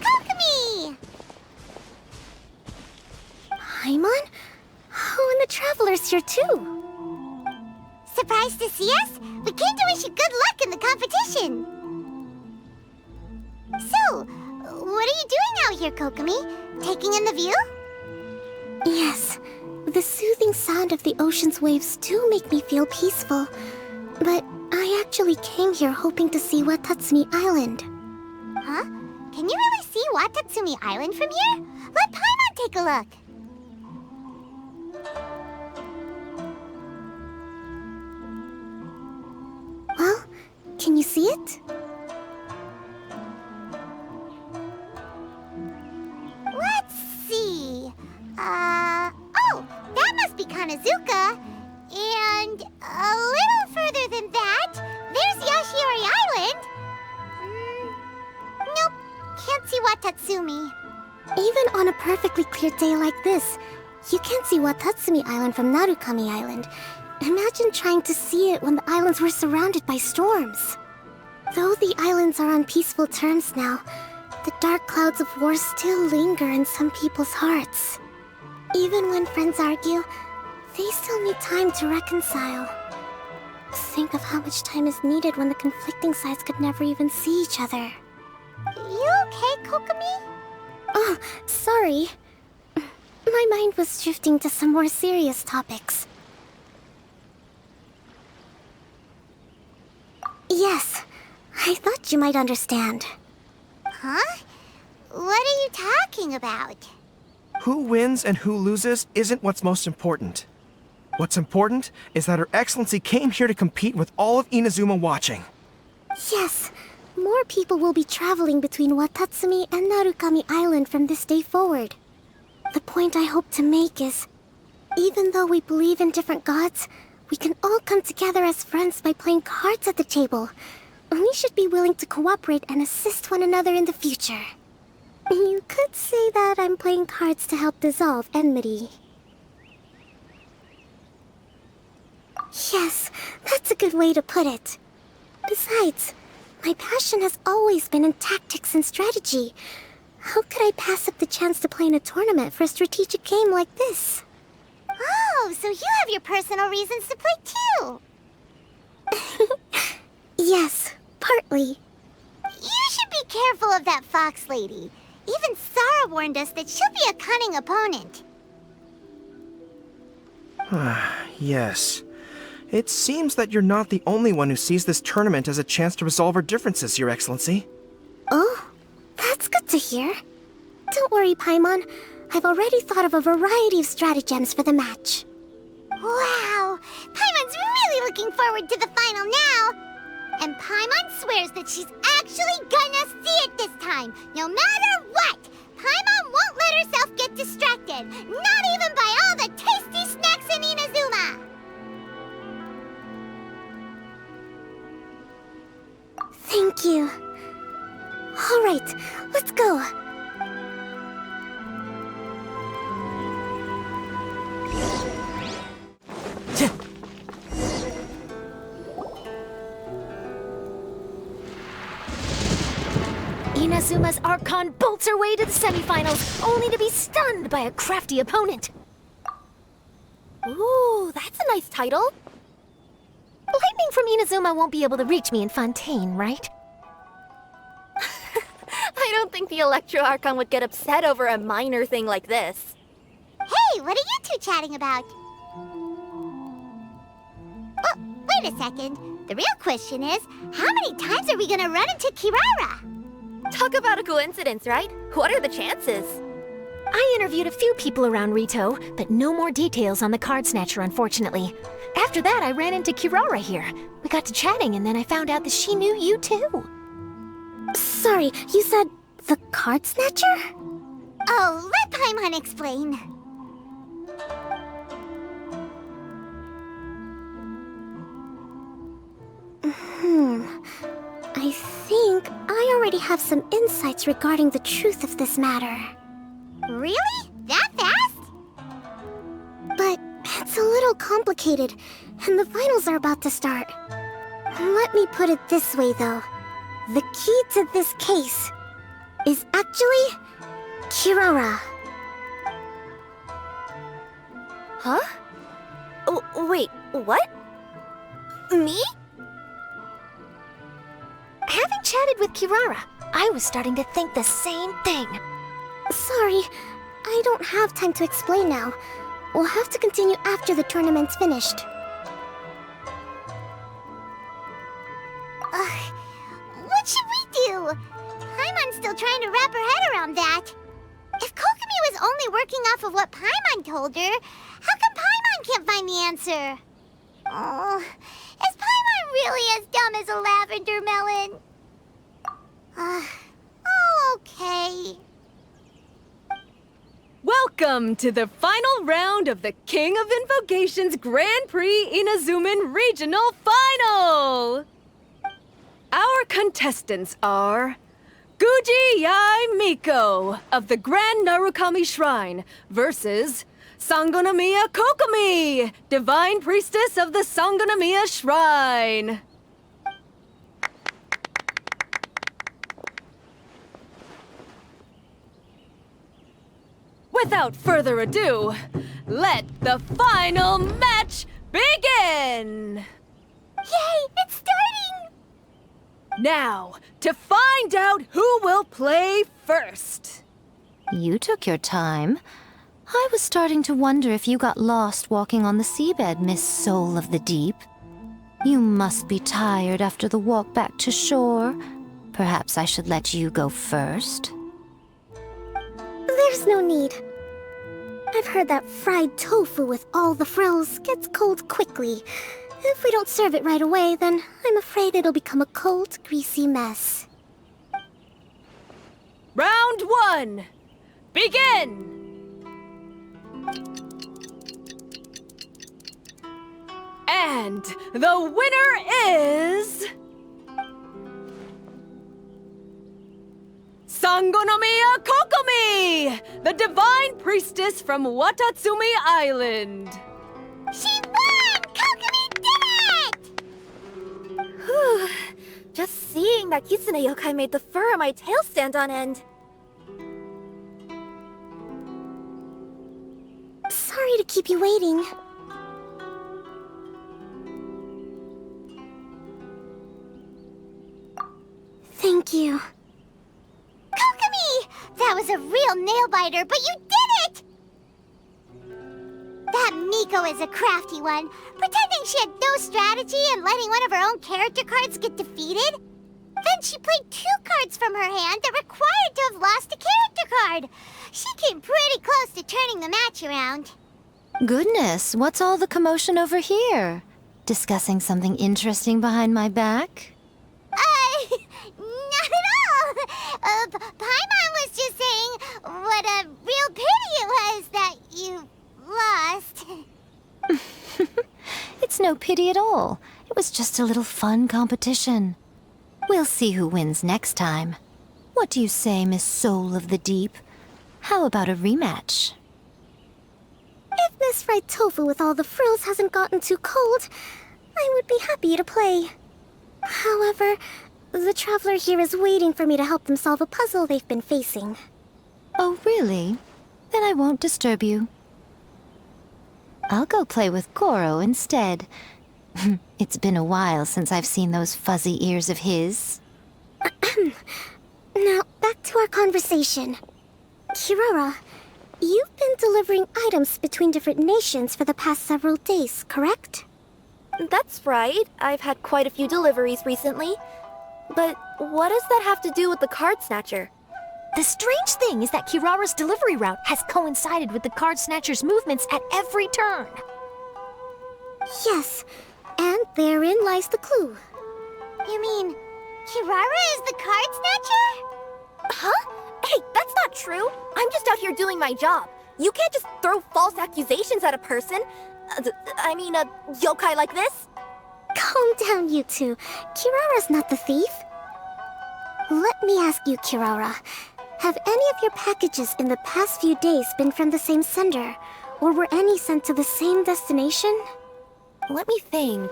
Kokomi! Paimon? Oh, and the Traveler's here too. Surprised to see us? We came to wish you good luck in the competition. So, what are you doing out here, Kokomi? Taking in the view? Yes. The soothing sound of the ocean's waves do make me feel peaceful. But I actually came here hoping to see Watatsumi Island. Huh? Can you really see Watatsumi Island from here? Let Paimon take a look. Well, can you see it? Let's see. Oh, that must be Kanazuka. And a little further than that, there's Yashiori Island. Nope, can't see Watatsumi. Even on a perfectly clear day like this, you can't see Watatsumi Island from Narukami Island. Imagine trying to see it when the islands were surrounded by storms. Though the islands are on peaceful terms now, the dark clouds of war still linger in some people's hearts. Even when friends argue, they still need time to reconcile. Think of how much time is needed when the conflicting sides could never even see each other. You okay, Kokomi? Oh, sorry. My mind was drifting to some more serious topics. Yes, I thought you might understand. Huh? What are you talking about? Who wins and who loses isn't what's most important. What's important is that Her Excellency came here to compete with all of Inazuma watching. Yes, more people will be traveling between Watatsumi and Narukami Island from this day forward. The point I hope to make is, even though we believe in different gods, we can all come together as friends by playing cards at the table. We should be willing to cooperate and assist one another in the future. You could say that I'm playing cards to help dissolve enmity. Yes, that's a good way to put it. Besides, my passion has always been in tactics and strategy. How could I pass up the chance to play in a tournament for a strategic game like this? Oh, so you have your personal reasons to play too. Yes, partly. You should be careful of that fox lady. Even Sara warned us that she'll be a cunning opponent. Yes. It seems that you're not the only one who sees this tournament as a chance to resolve our differences, Your Excellency. Oh, that's good to hear. Don't worry, Paimon. I've already thought of a variety of stratagems for the match. Wow! Paimon's really looking forward to the final now! And Paimon swears that she's actually gonna see it this time, no matter what! Paimon won't let herself get distracted, not even by all the tasty snacks in Inazuma! Thank you. All right, let's go. Inazuma's Archon bolts her way to the semifinals, only to be stunned by a crafty opponent. Ooh, that's a nice title. Lightning from Inazuma won't be able to reach me in Fontaine, right? I don't think the Electro Archon would get upset over a minor thing like this. Hey, what are you two chatting about? Oh, wait a second. The real question is, how many times are we gonna run into Kirara? Talk about a coincidence, right? What are the chances? I interviewed a few people around Rito, but no more details on the card snatcher, unfortunately. After that, I ran into Kirara here. We got to chatting, and then I found out that she knew you too. Sorry, you said the card snatcher? Oh, let Paimon explain. I think I already have some insights regarding the truth of this matter. Really? That fast? But it's a little complicated, and the finals are about to start. Let me put it this way, though. The key to this case is actually Kirara. Huh? Oh, wait, what? Me? Having chatted with Kirara, I was starting to think the same thing. Sorry, I don't have time to explain now. We'll have to continue after the tournament's finished. What should we do? Paimon's still trying to wrap her head around that. If Kokomi was only working off of what Paimon told her, how come Paimon can't find the answer? Oh, is Paimon really as dumb as a lavender melon? Okay. Welcome to the final round of the King of Invocations Grand Prix Inazuman Regional Final! Our contestants are Guji Yai Miko of the Grand Narukami Shrine versus Sangonomiya Kokomi, Divine Priestess of the Sangonomiya Shrine. Without further ado, let the final match begin! Yay, it's starting! Now, to find out who will play first. You took your time. I was starting to wonder if you got lost walking on the seabed, Miss Soul of the Deep. You must be tired after the walk back to shore. Perhaps I should let you go first. There's no need. I've heard that fried tofu with all the frills gets cold quickly. If we don't serve it right away, then I'm afraid it'll become a cold, greasy mess. Round 1, begin! And the winner is... Sangonomiya Kokomi, the Divine Priestess from Watatsumi Island. She won! Kokomi did it! Whew. Just seeing that Kitsune yokai made the fur on my tail stand on end. Sorry to keep you waiting. Thank you. Kokomi! That was a real nail-biter, but you did it! That Miko is a crafty one, pretending she had no strategy and letting one of her own character cards get defeated. Then she played 2 cards from her hand that required to have lost a character card. She came pretty close to turning the match around. Goodness, what's all the commotion over here? Discussing something interesting behind my back? Not at all! Paimon was just saying what a real pity it was that you lost. It's no pity at all. It was just a little fun competition. We'll see who wins next time. What do you say, Miss Soul of the Deep? How about a rematch? If Miss Fried Tofu with all the frills hasn't gotten too cold, I would be happy to play. However, the traveler here is waiting for me to help them solve a puzzle they've been facing. Oh, really? Then I won't disturb you. I'll go play with Goro instead. It's been a while since I've seen those fuzzy ears of his. Now, back to our conversation. Kirara, you've been delivering items between different nations for the past several days, correct? That's right. I've had quite a few deliveries recently. But what does that have to do with the card snatcher? The strange thing is that Kirara's delivery route has coincided with the card snatcher's movements at every turn. Yes, and therein lies the clue. You mean, Kirara is the card snatcher? Huh? Hey, that's not true. I'm just out here doing my job. You can't just throw false accusations at a person. A yokai like this. Calm down, you two. Kirara's not the thief. Let me ask you, Kirara. Have any of your packages in the past few days been from the same sender? Or were any sent to the same destination? Let me think.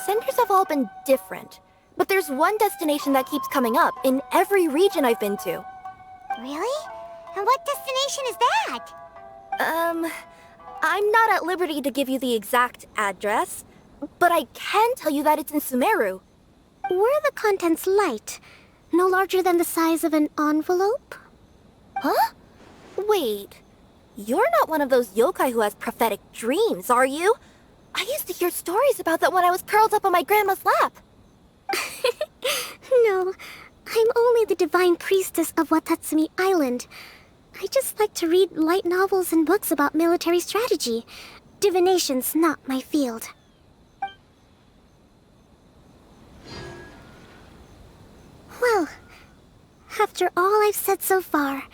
Senders have all been different. But there's one destination that keeps coming up in every region I've been to. Really? And what destination is that? I'm not at liberty to give you the exact address, but I can tell you that it's in Sumeru. Were the contents light? No larger than the size of an envelope? Huh? Wait. You're not one of those yokai who has prophetic dreams, are you? I used to hear stories about that when I was curled up on my grandma's lap. No, I'm only the divine priestess of Watatsumi Island. I just like to read light novels and books about military strategy. Divination's not my field. Well, after all I've said so far,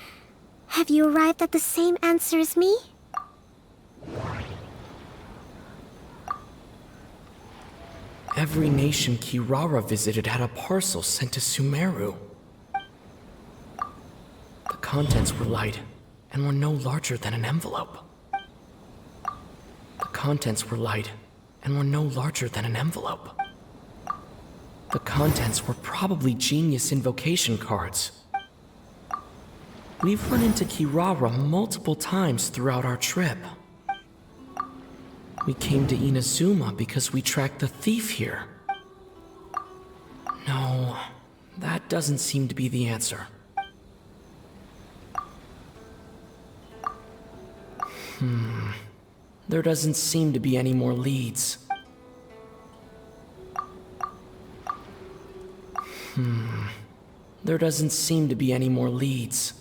have you arrived at the same answer as me? Every nation Kirara visited had a parcel sent to Sumeru. The contents were light and were no larger than an envelope. The contents were light and were no larger than an envelope. The contents were probably genius invocation cards. We've run into Kirara multiple times throughout our trip. We came to Inazuma because we tracked the thief here. No, that doesn't seem to be the answer. There doesn't seem to be any more leads. There doesn't seem to be any more leads.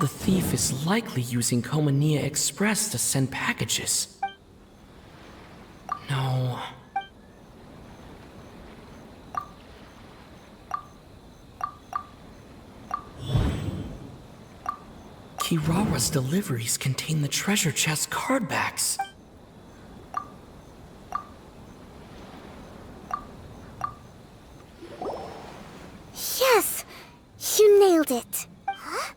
The thief is likely using Komania Express to send packages. No. Kirara's deliveries contain the treasure chest card backs. Yes! You nailed it! Huh?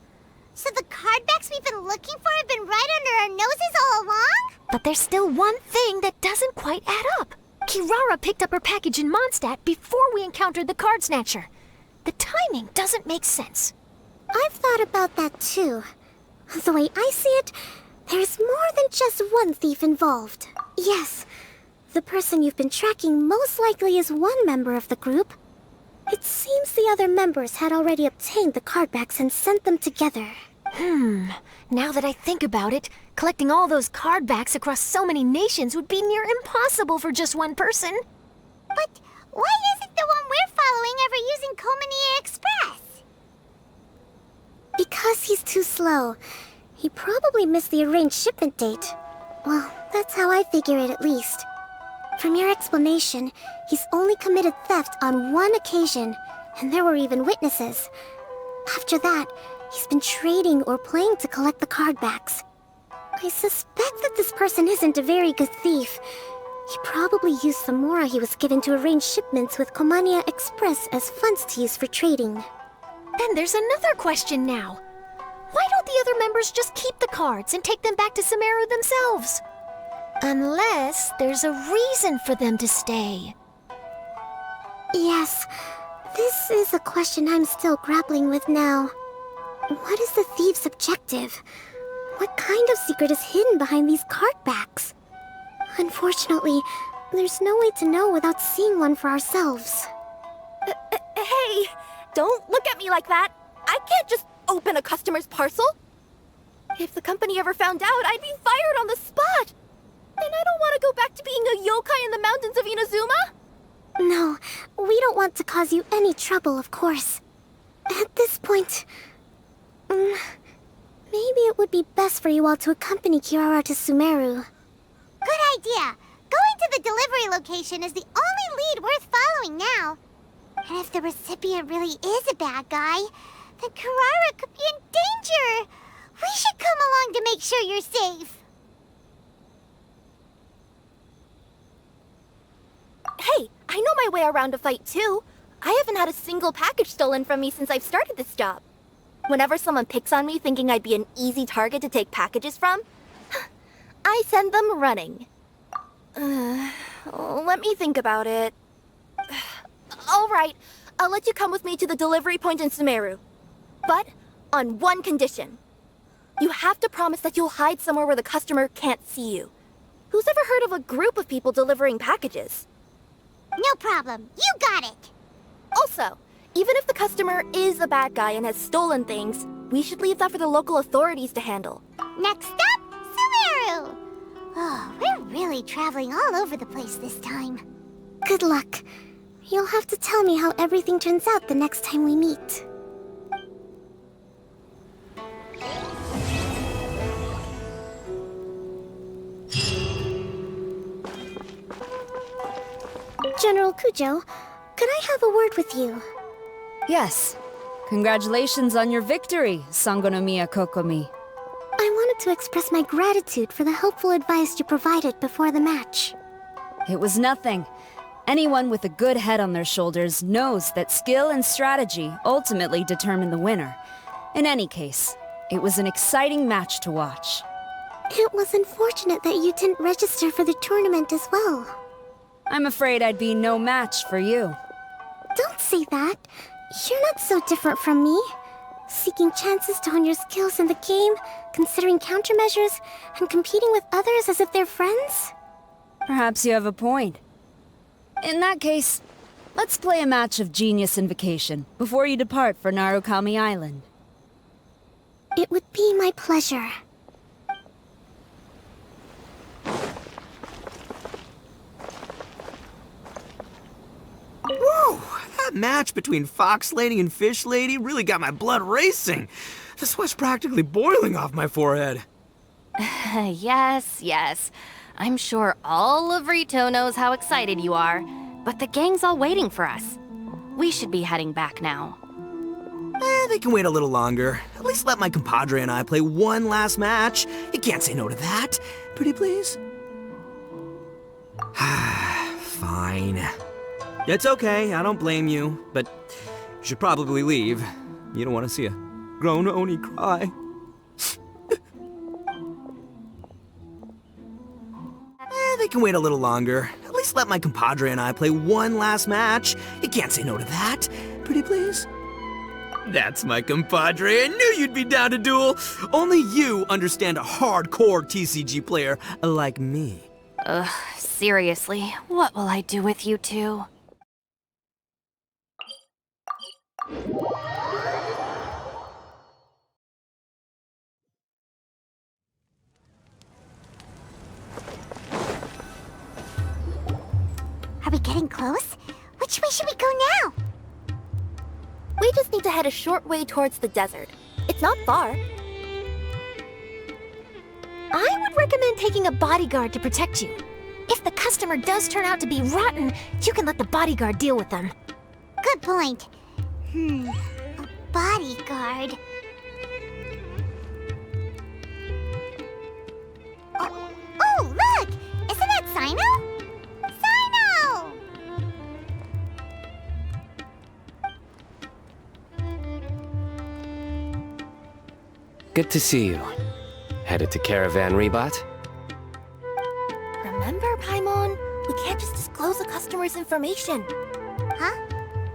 So the card backs we've been looking for have been right under our noses all along? But there's still one thing that doesn't quite add up. Kirara picked up her package in Mondstadt before we encountered the card snatcher. The timing doesn't make sense. I've thought about that too. The way I see it, there's more than just one thief involved. Yes, the person you've been tracking most likely is one member of the group. It seems the other members had already obtained the card backs and sent them together. Now that I think about it, collecting all those card backs across so many nations would be near impossible for just one person. But why isn't the one we're following ever using Komania Express? Because he's too slow. He probably missed the arranged shipment date. Well, that's how I figure it at least. From your explanation, he's only committed theft on one occasion, and there were even witnesses. After that, he's been trading or playing to collect the card backs. I suspect that this person isn't a very good thief. He probably used the mora he was given to arrange shipments with Komania Express as funds to use for trading. Then there's another question now. Why don't the other members just keep the cards and take them back to Sumeru themselves? Unless there's a reason for them to stay. Yes, this is a question I'm still grappling with now. What is the thief's objective? What kind of secret is hidden behind these card backs? Unfortunately, there's no way to know without seeing one for ourselves. Hey, don't look at me like that. I can't just open a customer's parcel. If the company ever found out, I'd be fired on the spot. And I don't want to go back to being a yokai in the mountains of Inazuma. No, we don't want to cause you any trouble, of course. At this point, maybe it would be best for you all to accompany Kirara to Sumeru. Good idea. Going to the delivery location is the only lead worth following now. And if the recipient really is a bad guy, then Kirara could be in danger. We should come along to make sure you're safe. Hey, I know my way around a fight too. I haven't had a single package stolen from me since I've started this job. Whenever someone picks on me thinking I'd be an easy target to take packages from, I send them running. Let me think about it. All right, I'll let you come with me to the delivery point in Sumeru. But on one condition. You have to promise that you'll hide somewhere where the customer can't see you. Who's ever heard of a group of people delivering packages? No problem. You got it. Also, even if the customer is a bad guy and has stolen things, we should leave that for the local authorities to handle. Next up, Sumeru! Oh, we're really traveling all over the place this time. Good luck. You'll have to tell me how everything turns out the next time we meet. General Kujo, could I have a word with you? Yes. Congratulations on your victory, Sangonomiya Kokomi. I wanted to express my gratitude for the helpful advice you provided before the match. It was nothing. Anyone with a good head on their shoulders knows that skill and strategy ultimately determine the winner. In any case, it was an exciting match to watch. It was unfortunate that you didn't register for the tournament as well. I'm afraid I'd be no match for you. Don't say that. You're not so different from me. Seeking chances to hone your skills in the game, considering countermeasures, and competing with others as if they're friends? Perhaps you have a point. In that case, let's play a match of Genius Invocation before you depart for Narukami Island. It would be my pleasure. Whoa! That match between Fox Lady and Fish Lady really got my blood racing. The sweat's practically boiling off my forehead. Yes. I'm sure all of Rito knows how excited you are, but the gang's all waiting for us. We should be heading back now. They can wait a little longer. At least let my compadre and I play one last match. You can't say no to that. Pretty please? Fine. It's okay, I don't blame you, but you should probably leave. You don't want to see a grown Oni cry. They can wait a little longer. At least let my compadre and I play one last match. You can't say no to that. Pretty please? That's my compadre. I knew you'd be down to duel. Only you understand a hardcore TCG player like me. Ugh, seriously, what will I do with you two? Are we getting close? Which way should we go now? We just need to head a short way towards the desert. It's not far. I would recommend taking a bodyguard to protect you. If the customer does turn out to be rotten, you can let the bodyguard deal with them. Good point. A bodyguard. Oh, look! Isn't that Sino? Sino! Good to see you. Headed to Caravan Rebot? Remember, Paimon? We can't just disclose a customer's information. Huh?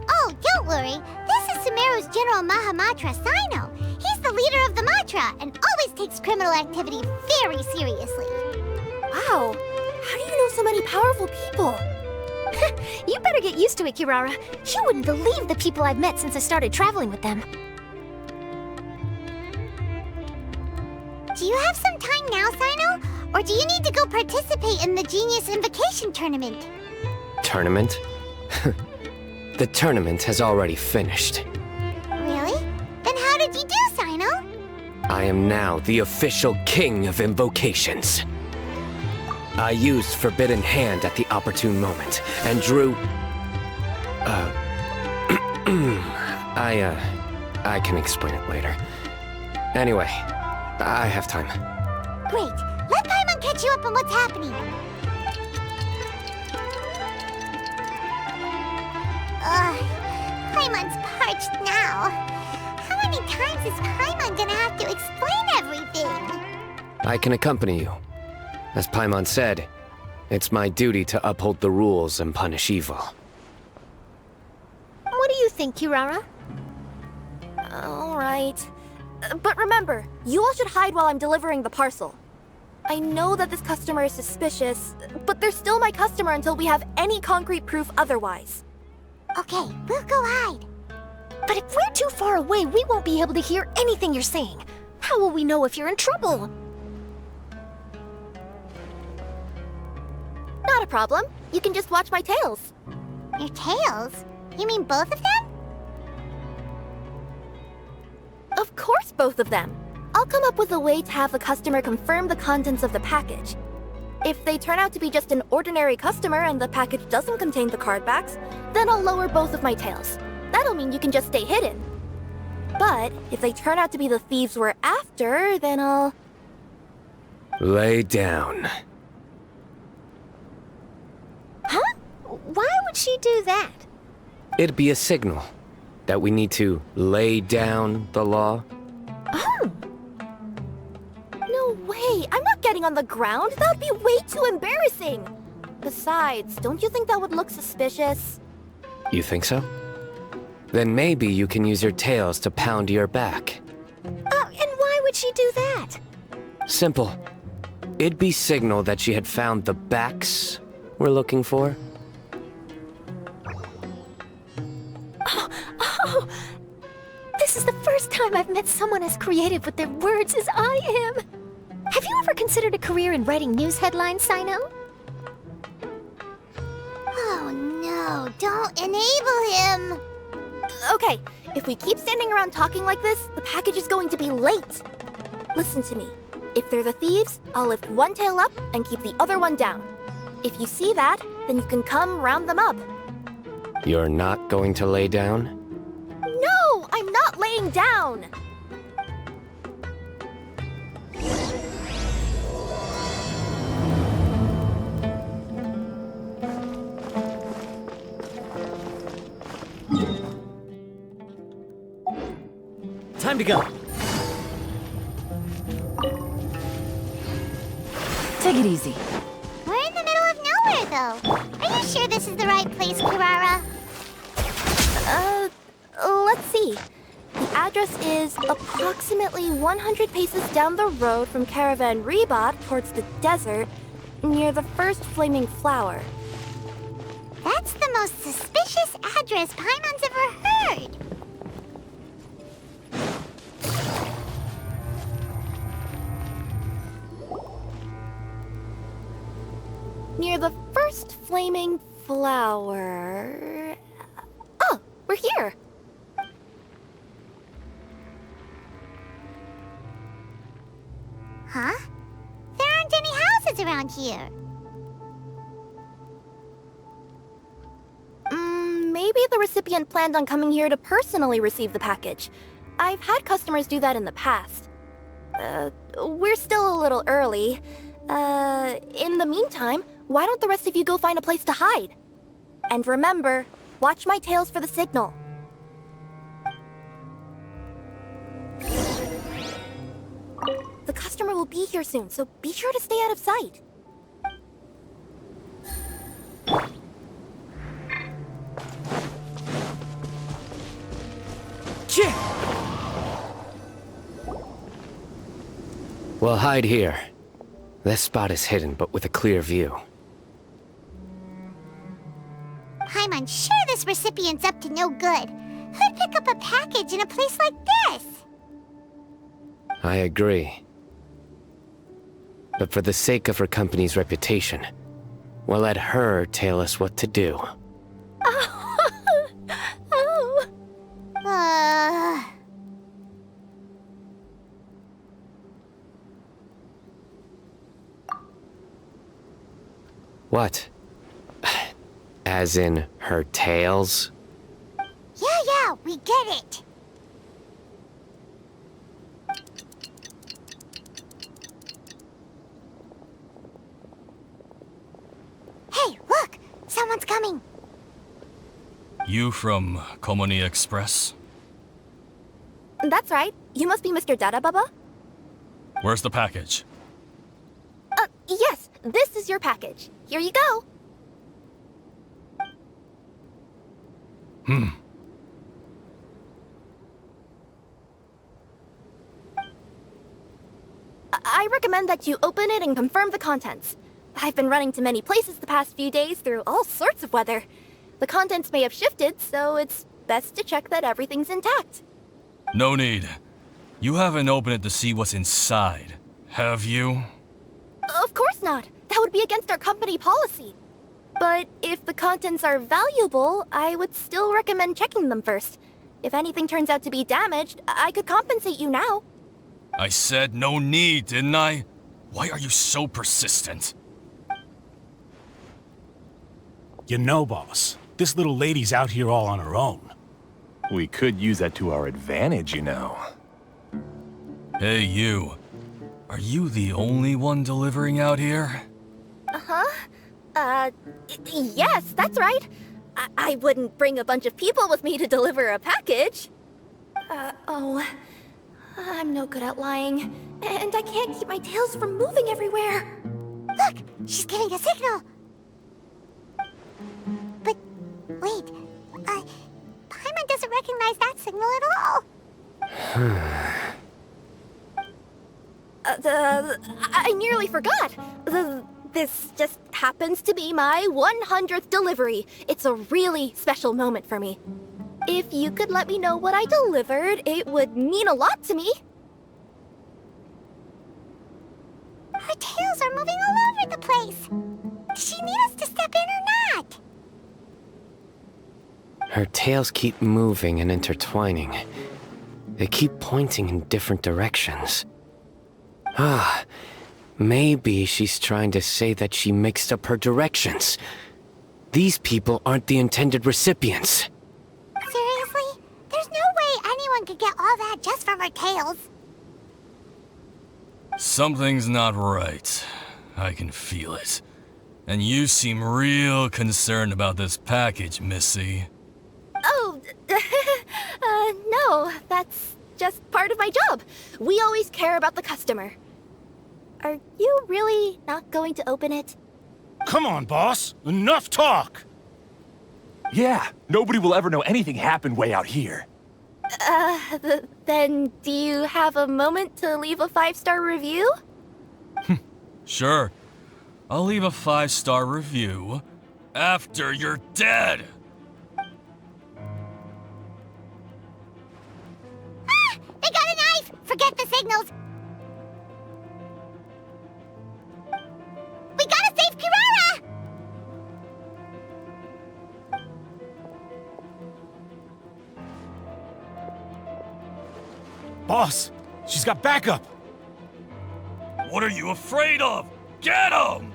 Oh, don't worry. This is Sumeru's General Mahamatra, Sino. He's the leader of the Matra and always takes criminal activity very seriously. Wow. How do you know so many powerful people? You better get used to it, Kirara. You wouldn't believe the people I've met since I started traveling with them. Do you have some time now, Sino? Or do you need to go participate in the Genius Invocation Tournament? Tournament? The tournament has already finished. Really? Then how did you do, Sino? I am now the official king of invocations. I used Forbidden Hand at the opportune moment, and drew... I can explain it later. Anyway, I have time. Great. Let Paimon catch you up on what's happening. Paimon's parched now. How many times is Paimon gonna have to explain everything? I can accompany you. As Paimon said, it's my duty to uphold the rules and punish evil. What do you think? think, Kirara? Alright. But remember, you all should hide while I'm delivering the parcel. I know that this customer is suspicious, but they're still my customer until we have any concrete proof otherwise. Okay, we'll go hide. But if we're too far away, we won't be able to hear anything you're saying. How will we know if you're in trouble? Not a problem. You can just watch my tails. Your tails? You mean both of them? Of course, both of them. I'll come up with a way to have the customer confirm the contents of the package. If they turn out to be just an ordinary customer and the package doesn't contain the card backs, then I'll lower both of my tails. That'll mean you can just stay hidden. But if they turn out to be the thieves we're after, then I'll... Lay down. Huh? Why would she do that? It'd be a signal that we need to lay down the law. Oh! No way! I'm not getting on the ground! That'd be way too embarrassing! Besides, don't you think that would look suspicious? You think so? Then maybe you can use your tails to pound your back. And why would she do that? Simple. It'd be signal that she had found the backs we're looking for. Oh! This is the first time I've met someone as creative with their words as I am. Have you ever considered a career in writing news headlines, Sino? Oh no, don't enable him! Okay, if we keep standing around talking like this, the package is going to be late. Listen to me. If they're the thieves, I'll lift one tail up and keep the other one down. If you see that, then you can come round them up. You're not going to lay down? No, I'm not laying down! Time to go. Take it easy. We're in the middle of nowhere, though. Are you sure this is the right place, Kirara? Let's see. The address is approximately 100 paces down the road from Caravan Rebot towards the desert, near the first flaming flower. That's the most suspicious address Paimon's ever heard. Near the first flaming flower... Oh, we're here! Huh? There aren't any houses around here. Maybe the recipient planned on coming here to personally receive the package. I've had customers do that in the past. We're still a little early. In the meantime, why don't the rest of you go find a place to hide? And remember, watch my tails for the signal. The customer will be here soon, so be sure to stay out of sight. We'll hide here. This spot is hidden, but with a clear view. Paimon's sure this recipient's up to no good. Who'd pick up a package in a place like this? I agree. But for the sake of her company's reputation, we'll let her tell us what to do. What? As in her tails? Yeah, we get it. Hey, look! Someone's coming. You from Komoni Express? That's right. You must be Mr. Dada Baba? Where's the package? Yes, this is your package. Here you go. recommend that you open it and confirm the contents. I've been running to many places the past few days through all sorts of weather. The contents may have shifted, so it's best to check that everything's intact. No need. You haven't opened it to see what's inside, have you? Of course not. That would be against our company policy. But if the contents are valuable, I would still recommend checking them first. If anything turns out to be damaged, I could compensate you now. I said no need, didn't I? Why are you so persistent? You know, boss, this little lady's out here all on her own. We could use that to our advantage, you know. Hey, you. Are you the only one delivering out here? Yes, that's right. I wouldn't bring a bunch of people with me to deliver a package. I'm no good at lying, and I can't keep my tails from moving everywhere. Look, she's giving a signal. But, wait, Paimon doesn't recognize that signal at all. I nearly forgot. This just happens to be my 100th delivery. It's a really special moment for me. If you could let me know what I delivered, it would mean a lot to me. Her tails are moving all over the place. Does she need us to step in or not? Her tails keep moving and intertwining. They keep pointing in different directions. Maybe she's trying to say that she mixed up her directions. These people aren't the intended recipients. Seriously? There's no way anyone could get all that just from her tails. Something's not right. I can feel it. And you seem real concerned about this package, Missy. Oh, no, that's just part of my job. We always care about the customer. Are you really not going to open it? Come on, boss. Enough talk. Yeah, nobody will ever know anything happened way out here. Then do you have a moment to leave a 5-star review? Sure. I'll leave a 5-star review after you're dead. They got a knife! Forget the signals. We gotta save Kirara! Boss, she's got backup. What are you afraid of? Get him!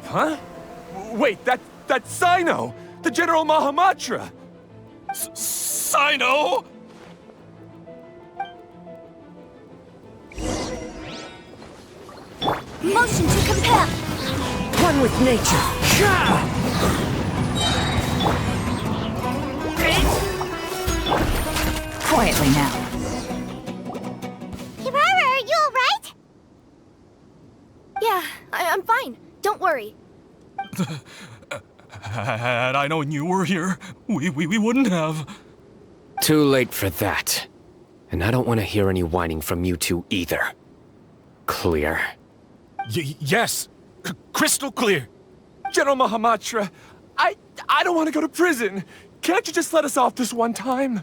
Huh? Wait, that's Sino! The General Mahamatra! Sino? Motion to compare! One with nature! Quietly now. Kirara, are you alright? Yeah, I'm fine. Don't worry. Had I known you were here, we wouldn't have. Too late for that. And I don't want to hear any whining from you two either. Clear? Yes. Crystal clear. General Mahamatra, I don't want to go to prison. Can't you just let us off this one time?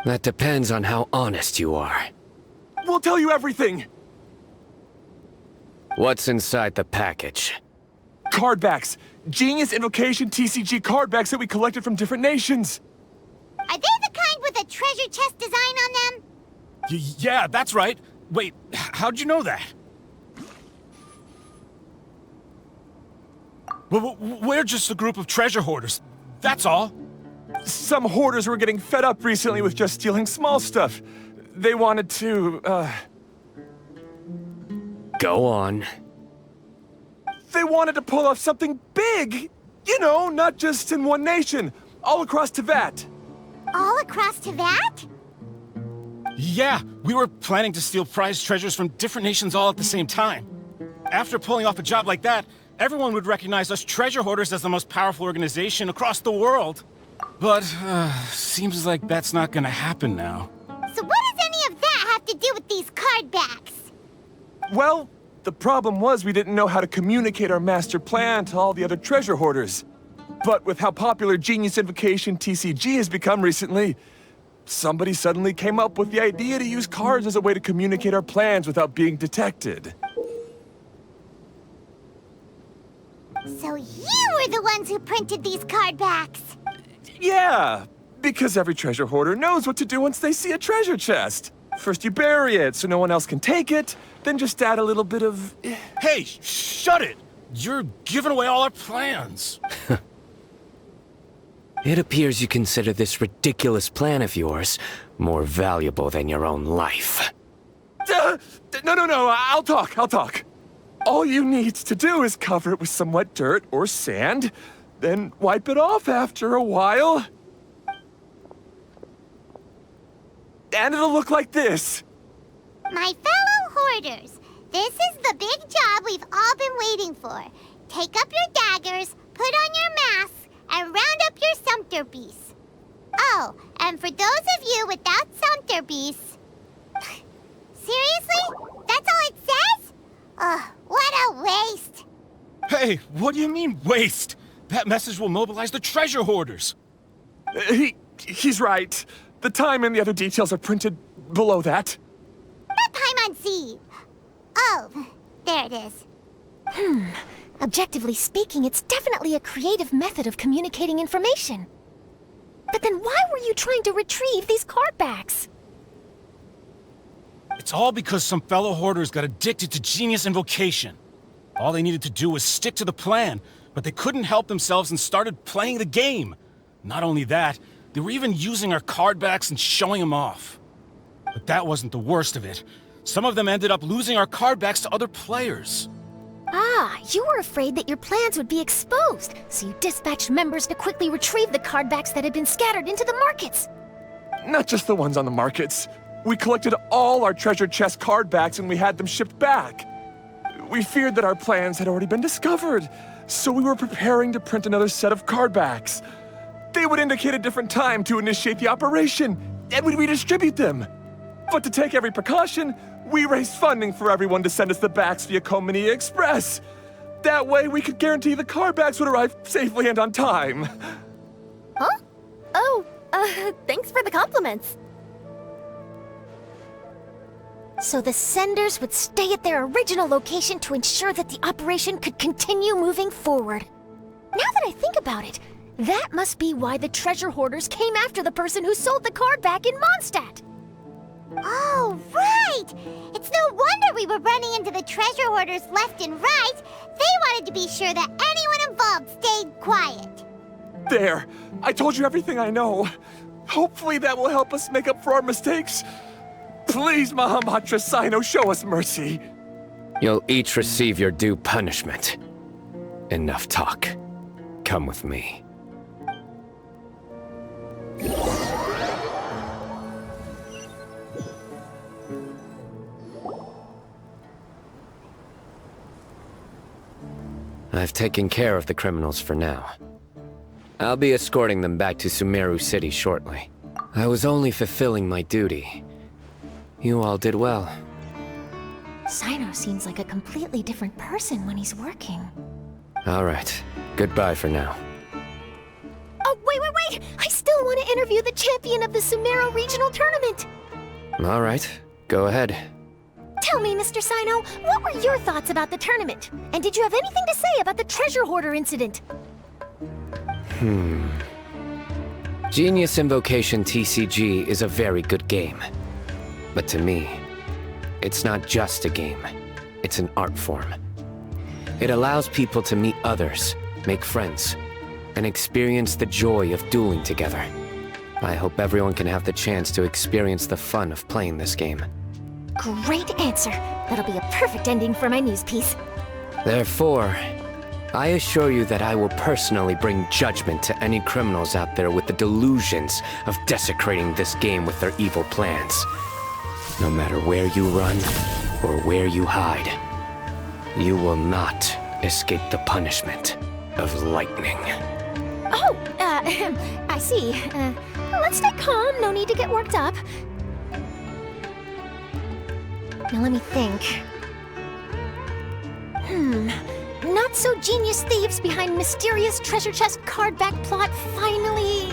That depends on how honest you are. We'll tell you everything. What's inside the package? Card backs. Genius Invocation TCG card backs that we collected from different nations. Are they the kind with a treasure chest design on them? Yeah, that's right. Wait, how'd you know that? We're just a group of treasure hoarders. That's all. Some hoarders were getting fed up recently with just stealing small stuff. They wanted to, Go on. They wanted to pull off something big! You know, not just in one nation, all across Teyvat. All across Teyvat? Yeah, we were planning to steal prized treasures from different nations all at the same time. After pulling off a job like that, everyone would recognize us treasure hoarders as the most powerful organization across the world. But, seems like that's not gonna happen now. So what does any of that have to do with these card backs? Well, the problem was we didn't know how to communicate our master plan to all the other treasure hoarders. But with how popular Genius Invocation TCG has become recently, somebody suddenly came up with the idea to use cards as a way to communicate our plans without being detected. So you were the ones who printed these card backs? Yeah, because every treasure hoarder knows what to do once they see a treasure chest. First you bury it so no one else can take it, then just add a little bit of... Hey, shut it! You're giving away all our plans. It appears you consider this ridiculous plan of yours more valuable than your own life. No, I'll talk. All you need to do is cover it with some wet dirt or sand, then wipe it off after a while. And it'll look like this. My fellow hoarders, this is the big job we've all been waiting for. Take up your daggers, put on your masks, and round up your Sumpter Beasts. Oh, and for those of you without Sumpter Beasts... Seriously? That's all it says? Ugh, what a waste. Hey, what do you mean, waste? That message will mobilize the treasure hoarders. He's right. The time and the other details are printed below that. Not Paimon. Oh, there it is. Objectively speaking, it's definitely a creative method of communicating information. But then why were you trying to retrieve these card backs? It's all because some fellow hoarders got addicted to Genius Invocation. All they needed to do was stick to the plan, but they couldn't help themselves and started playing the game. Not only that, they were even using our card backs and showing them off. But that wasn't the worst of it. Some of them ended up losing our card backs to other players. Ah, you were afraid that your plans would be exposed, so you dispatched members to quickly retrieve the card backs that had been scattered into the markets. Not just the ones on the markets. We collected all our treasure chest card backs and we had them shipped back. We feared that our plans had already been discovered, so we were preparing to print another set of card backs. They would indicate a different time to initiate the operation, and we'd redistribute them. But to take every precaution, we raised funding for everyone to send us the backs via Komini Express. That way we could guarantee the card backs would arrive safely and on time. Huh? Oh, thanks for the compliments. So the senders would stay at their original location to ensure that the operation could continue moving forward. Now that I think about it, that must be why the treasure hoarders came after the person who sold the card back in Mondstadt. Oh, right! It's no wonder we were running into the treasure hoarders left and right. They wanted to be sure that anyone involved stayed quiet. There! I told you everything I know. Hopefully that will help us make up for our mistakes. Please, Mahamatra Sino, show us mercy. You'll each receive your due punishment. Enough talk. Come with me. I've taken care of the criminals for now. I'll be escorting them back to Sumeru City shortly. I was only fulfilling my duty. You all did well. Sino seems like a completely different person when he's working. All right. Goodbye for now. Oh, wait! I still want to interview the champion of the Sumeru Regional Tournament! All right. Go ahead. Tell me, Mr. Sino, what were your thoughts about the tournament? And did you have anything to say about the treasure hoarder incident? Genius Invocation TCG is a very good game. But to me, it's not just a game. It's an art form. It allows people to meet others, make friends, and experience the joy of dueling together. I hope everyone can have the chance to experience the fun of playing this game. Great answer. That'll be a perfect ending for my news piece. Therefore, I assure you that I will personally bring judgment to any criminals out there with the delusions of desecrating this game with their evil plans. No matter where you run or where you hide, you will not escape the punishment of lightning. Oh, I see. Let's stay calm, no need to get worked up. Now let me think. Not so genius thieves behind mysterious treasure chest card back plot finally...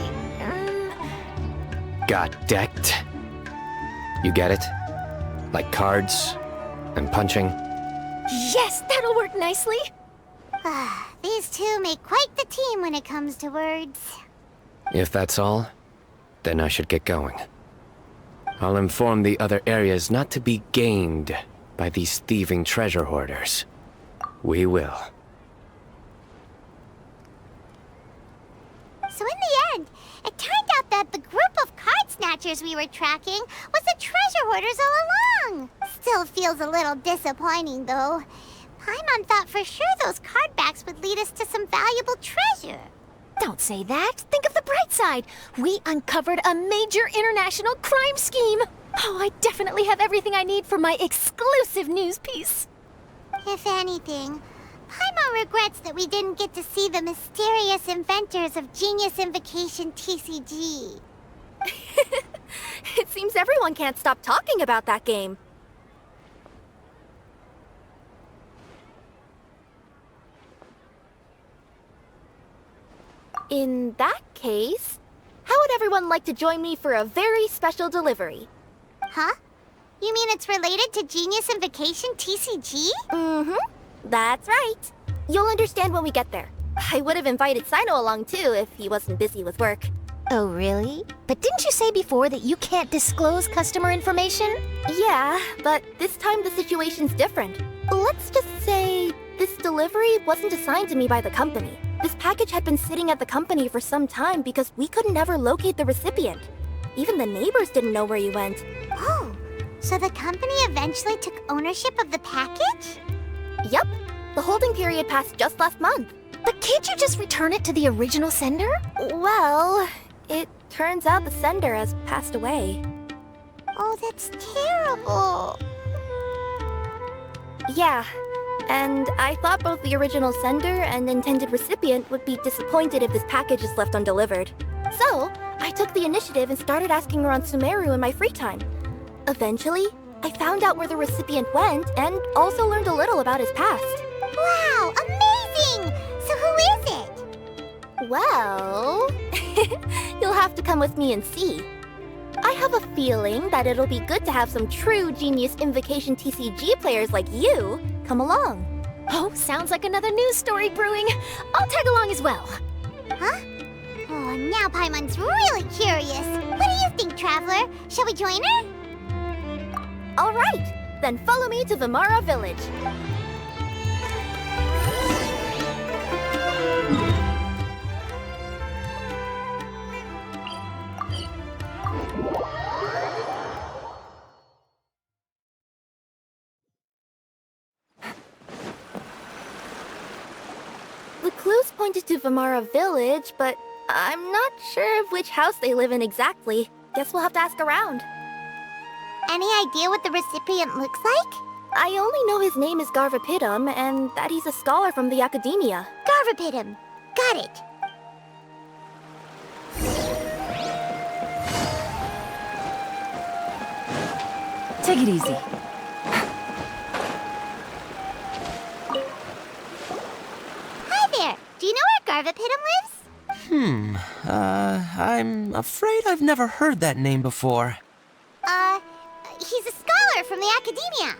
Got decked? You get it? Like cards and punching? Yes, that'll work nicely. These two make quite the team when it comes to words. If that's all, then I should get going. I'll inform the other areas not to be gained by these thieving treasure hoarders. We will. So in the end, it turned out that the group of card snatchers we were tracking was the treasure hoarders all along. Still feels a little disappointing, though. Paimon thought for sure those card backs would lead us to some valuable treasure. Don't say that. Think of the bright side. We uncovered a major international crime scheme. Oh, I definitely have everything I need for my exclusive news piece. If anything, Paimon regrets that we didn't get to see the mysterious inventors of Genius Invocation TCG. It seems everyone can't stop talking about that game. In that case, how would everyone like to join me for a very special delivery? Huh? You mean it's related to Genius Invocation TCG? Mm-hmm. That's right. You'll understand when we get there. I would have invited Sino along too if he wasn't busy with work. Oh, really? But didn't you say before that you can't disclose customer information? Yeah, but this time the situation's different. Let's just say this delivery wasn't assigned to me by the company. This package had been sitting at the company for some time because we could never locate the recipient. Even the neighbors didn't know where he went. Oh, so the company eventually took ownership of the package? Yep. The holding period passed just last month. But can't you just return it to the original sender? Well, it turns out the sender has passed away. Oh, that's terrible. Yeah, and I thought both the original sender and intended recipient would be disappointed if this package is left undelivered. So, I took the initiative and started asking around Sumeru in my free time. Eventually, I found out where the recipient went and also learned a little about his past. Wow, amazing! So who is it? Well, you'll have to come with me and see. I have a feeling that it'll be good to have some true Genius Invocation TCG players like you come along. Oh, sounds like another news story brewing. I'll tag along as well. Huh? Oh, now Paimon's really curious. What do you think, Traveler? Shall we join her? All right, then follow me to Vimara Village. The clues pointed to Vimara Village, but I'm not sure of which house they live in exactly. Guess we'll have to ask around. Any idea what the recipient looks like? I only know his name is Garvapitum and that he's a scholar from the academia. Garvapitum. Got it. Take it easy. Hi there. Do you know where Garvapitum lives? I'm afraid I've never heard that name before. He's a scholar from the academia.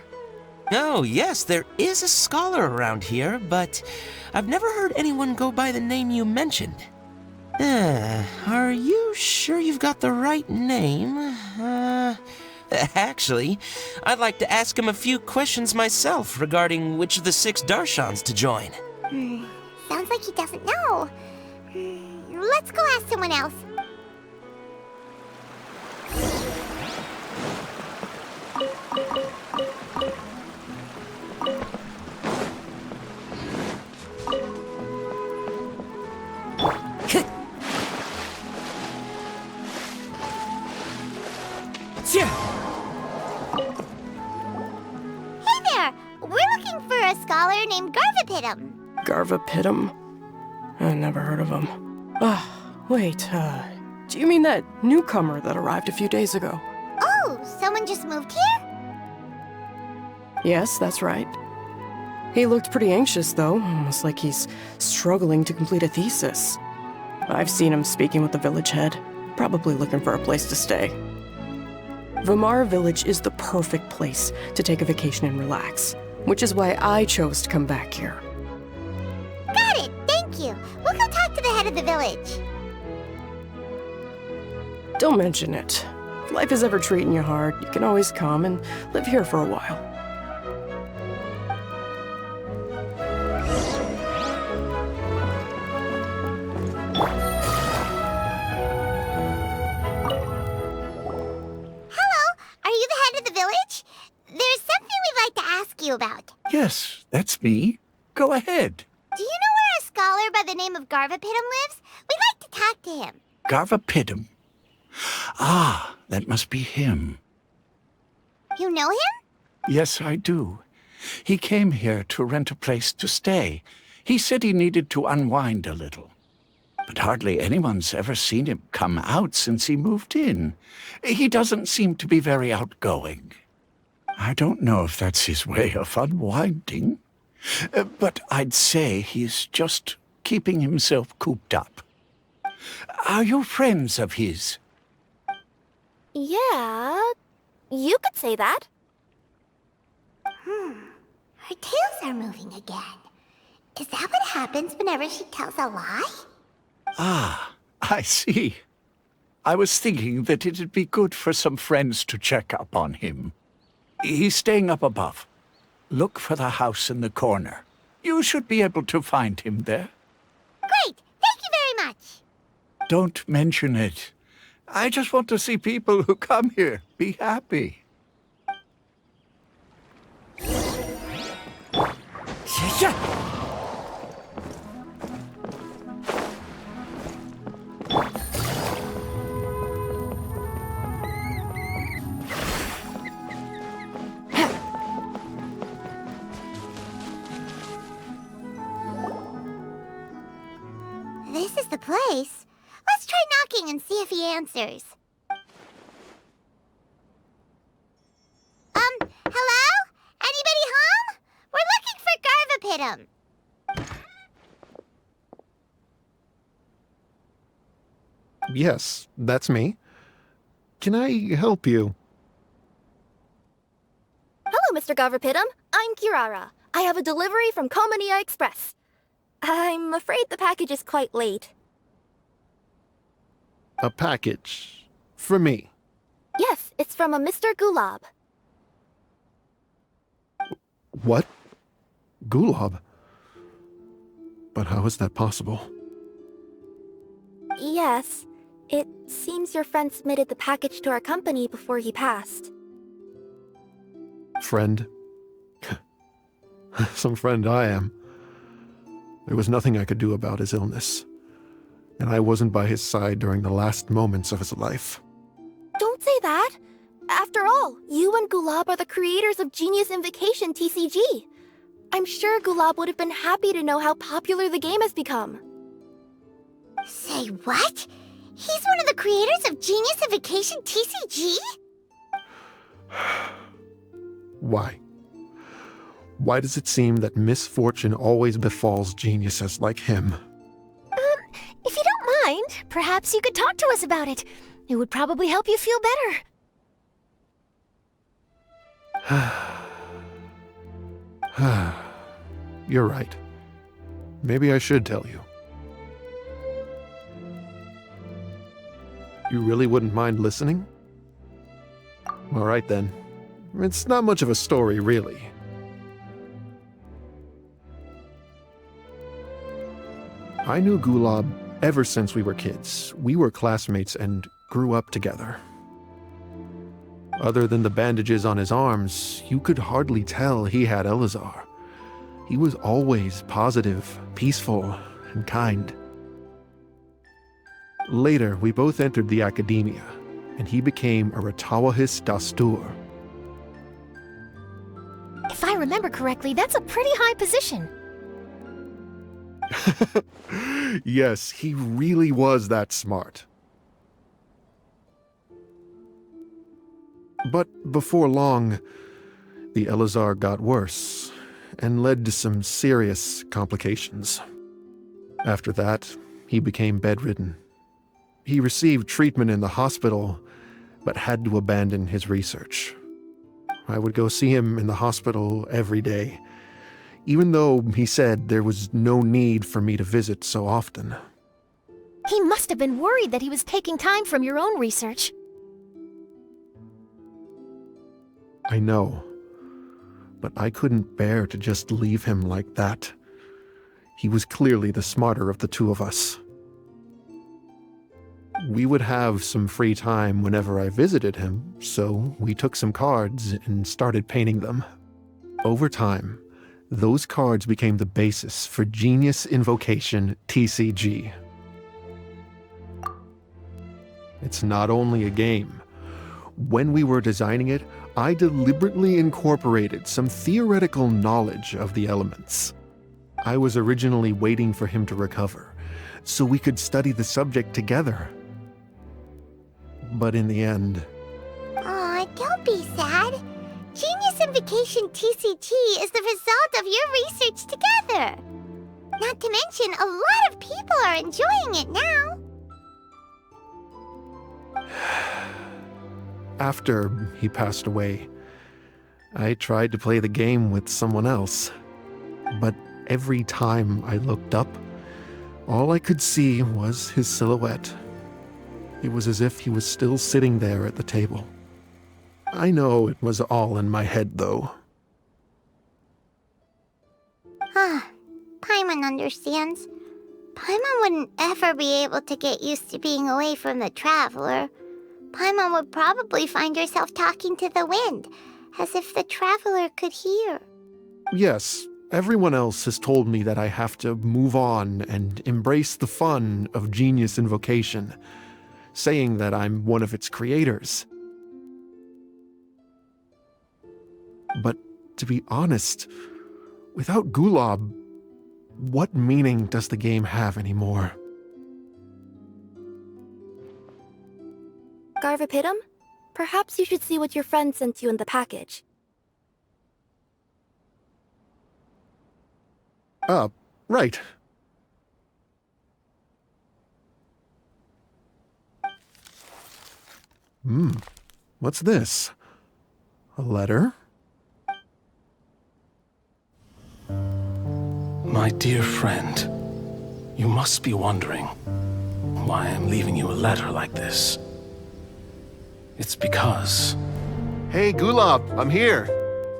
Oh, yes, there is a scholar around here, but I've never heard anyone go by the name you mentioned. Are you sure you've got the right name? Actually, I'd like to ask him a few questions myself regarding which of the 6 Darshans to join. Sounds like he doesn't know. Let's go ask someone else. Hey there! We're looking for a scholar named Garvapitum. Garvapidum? I never heard of him. Wait, do you mean that newcomer that arrived a few days ago? Oh, someone just moved here? Yes, that's right. He looked pretty anxious, though, almost like he's struggling to complete a thesis. I've seen him speaking with the village head, probably looking for a place to stay. Vamar Village is the perfect place to take a vacation and relax, which is why I chose to come back here. Got it, thank you. We'll go talk to the head of the village. Don't mention it. If life is ever treating you hard, you can always come and live here for a while. About. Yes, that's me. Go ahead. Do you know where a scholar by the name of Garvapidum lives? We'd like to talk to him. Garvapidum? Ah, that must be him. You know him? Yes, I do. He came here to rent a place to stay. He said he needed to unwind a little. But hardly anyone's ever seen him come out since he moved in. He doesn't seem to be very outgoing. I don't know if that's his way of unwinding, but I'd say he's just keeping himself cooped up. Are you friends of his? Yeah, you could say that. Her tails are moving again. Is that what happens whenever she tells a lie? Ah, I see. I was thinking that it'd be good for some friends to check up on him. He's staying up above. Look for the house in the corner. You should be able to find him there. Great! Thank you very much! Don't mention it. I just want to see people who come here be happy. This is the place. Let's try knocking and see if he answers. Hello? Anybody home? We're looking for Garvapidum. Yes, that's me. Can I help you? Hello, Mr. Garvapidum. I'm Kirara. I have a delivery from Komania Express. I'm afraid the package is quite late. A package? For me? Yes, it's from a Mr. Gulab. What? Gulab? But how is that possible? Yes. It seems your friend submitted the package to our company before he passed. Friend? Some friend I am. There was nothing I could do about his illness, and I wasn't by his side during the last moments of his life. Don't say that! After all, you and Gulab are the creators of Genius Invocation TCG. I'm sure Gulab would have been happy to know how popular the game has become. Say what? He's one of the creators of Genius Invocation TCG? Why? Why does it seem that misfortune always befalls geniuses like him? If you don't mind, perhaps you could talk to us about it. It would probably help you feel better. You're right. Maybe I should tell you. You really wouldn't mind listening? All right then. It's not much of a story, really. I knew Gulab ever since we were kids. We were classmates and grew up together. Other than the bandages on his arms, you could hardly tell he had Elazar. He was always positive, peaceful, and kind. Later, we both entered the academia, and he became a Ratawahis Dastur. If I remember correctly, that's a pretty high position. Yes, he really was that smart. But before long, the Elazar got worse and led to some serious complications. After that, he became bedridden. He received treatment in the hospital, but had to abandon his research. I would go see him in the hospital every day, even though he said there was no need for me to visit so often. He must have been worried that he was taking time from your own research. I know, but I couldn't bear to just leave him like that. He was clearly the smarter of the two of us. We would have some free time whenever I visited him, so we took some cards and started painting them. Over time, those cards became the basis for Genius Invocation TCG. It's not only a game. When we were designing it, I deliberately incorporated some theoretical knowledge of the elements. I was originally waiting for him to recover, so we could study the subject together. But in the end... Aw, don't be sad. Genius Invocation TCG is the result of your research together. Not to mention, a lot of people are enjoying it now. After he passed away, I tried to play the game with someone else. But every time I looked up, all I could see was his silhouette. It was as if he was still sitting there at the table. I know it was all in my head, though. Paimon understands. Paimon wouldn't ever be able to get used to being away from the Traveler. Paimon would probably find herself talking to the wind, as if the Traveler could hear. Yes, everyone else has told me that I have to move on and embrace the fun of Genius Invocation, saying that I'm one of its creators. But to be honest, without Gulob, what meaning does the game have anymore? Garvapidum? Perhaps you should see what your friend sent you in the package. Right. What's this? A letter? My dear friend, you must be wondering why I'm leaving you a letter like this. It's because... Hey, Gulob, I'm here.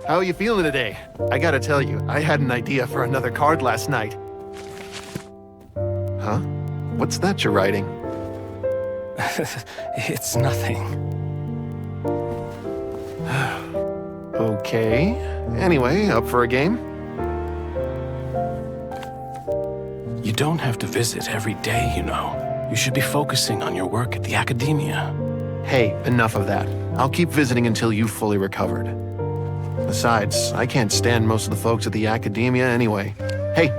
How are you feeling today? I gotta tell you, I had an idea for another card last night. Huh? What's that you're writing? It's nothing. Okay. Anyway, up for a game? You don't have to visit every day, you know. You should be focusing on your work at the academia. Hey, enough of that. I'll keep visiting until you've fully recovered. Besides, I can't stand most of the folks at the academia anyway. Hey,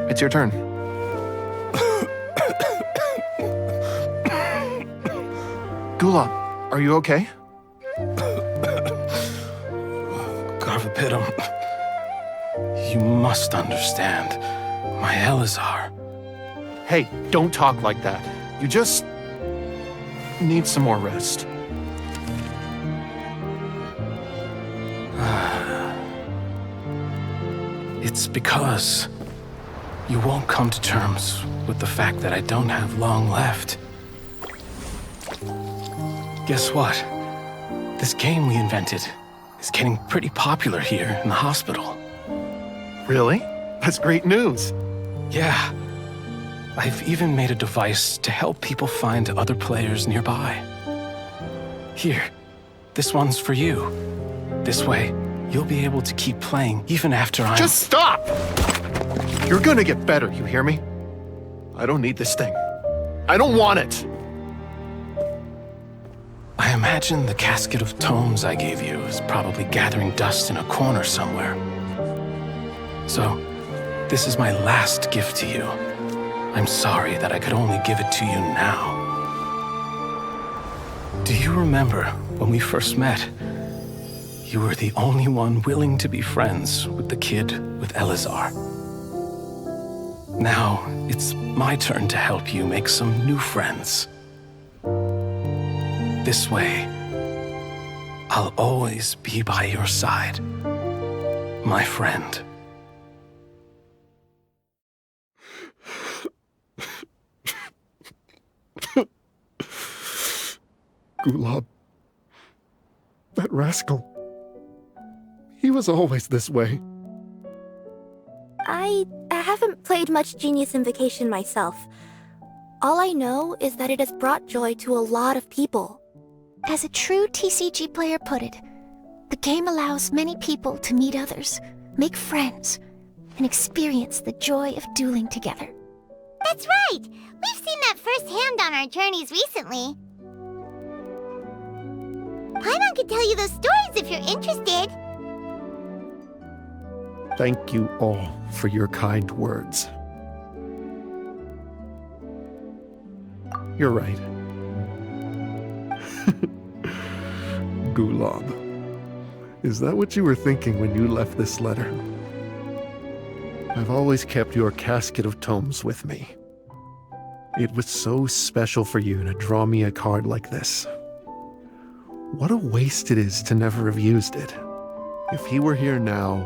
it's your turn. Gulob, are you okay? Garvapidum, you must understand. My Elazar. Hey, don't talk like that. You just need some more rest. It's because you won't come to terms with the fact that I don't have long left. Guess what? This game we invented is getting pretty popular here in the hospital. Really? That's great news. Yeah. I've even made a device to help people find other players nearby. Here, this one's for you. This way, you'll be able to keep playing even after I'm... Just stop! You're gonna get better, you hear me? I don't need this thing. I don't want it! I imagine the casket of tomes I gave you is probably gathering dust in a corner somewhere. So, This is my last gift to you. I'm sorry that I could only give it to you now. Do you remember when we first met? You were the only one willing to be friends with the kid with Elazar. Now, it's my turn to help you make some new friends. This way, I'll always be by your side, my friend. Gulab. That rascal. He was always this way. I haven't played much Genius Invocation myself. All I know is that it has brought joy to a lot of people. As a true TCG player put it, the game allows many people to meet others, make friends, and experience the joy of dueling together. That's right! We've seen that firsthand on our journeys recently. Paimon could tell you those stories if you're interested. Thank you all for your kind words. You're right. Gulab. Is that what you were thinking when you left this letter? I've always kept your casket of tomes with me. It was so special for you to draw me a card like this. What a waste it is to never have used it. If he were here now,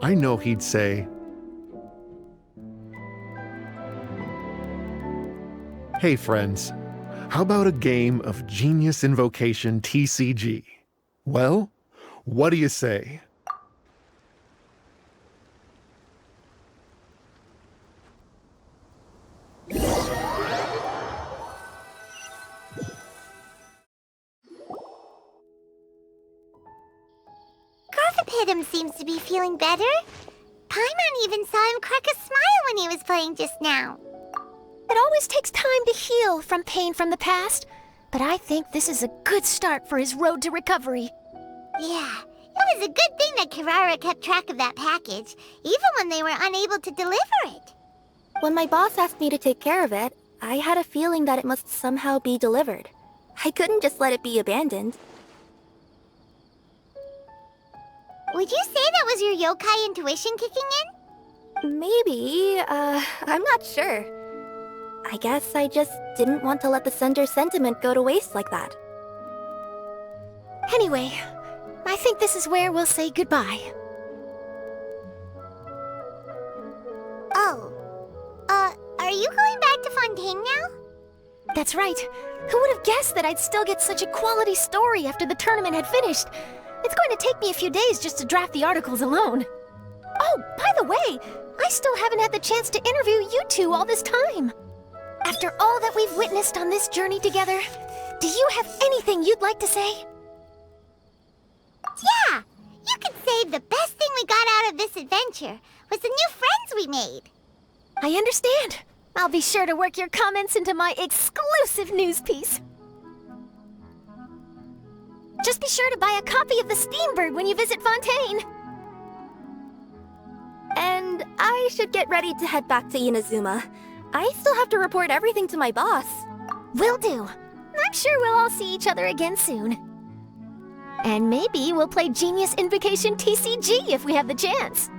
I know he'd say, "Hey friends, how about a game of Genius Invocation TCG? Well, what do you say?" Garthapidum seems to be feeling better. Paimon even saw him crack a smile when he was playing just now. It always takes time to heal from pain from the past, but I think this is a good start for his road to recovery. Yeah, it was a good thing that Kirara kept track of that package, even when they were unable to deliver it. When my boss asked me to take care of it, I had a feeling that it must somehow be delivered. I couldn't just let it be abandoned. Would you say that was your yokai intuition kicking in? Maybe, I'm not sure. I guess I just didn't want to let the sender's sentiment go to waste like that. Anyway, I think this is where we'll say goodbye. Oh. Are you going back to Fontaine now? That's right. Who would have guessed that I'd still get such a quality story after the tournament had finished? It's going to take me a few days just to draft the articles alone. Oh, by the way, I still haven't had the chance to interview you two all this time. After all that we've witnessed on this journey together, do you have anything you'd like to say? Yeah! You could say the best thing we got out of this adventure was the new friends we made. I understand. I'll be sure to work your comments into my exclusive news piece. Just be sure to buy a copy of the Steambird when you visit Fontaine. And I should get ready to head back to Inazuma. I still have to report everything to my boss. Will do. I'm sure we'll all see each other again soon. And maybe we'll play Genius Invocation TCG if we have the chance.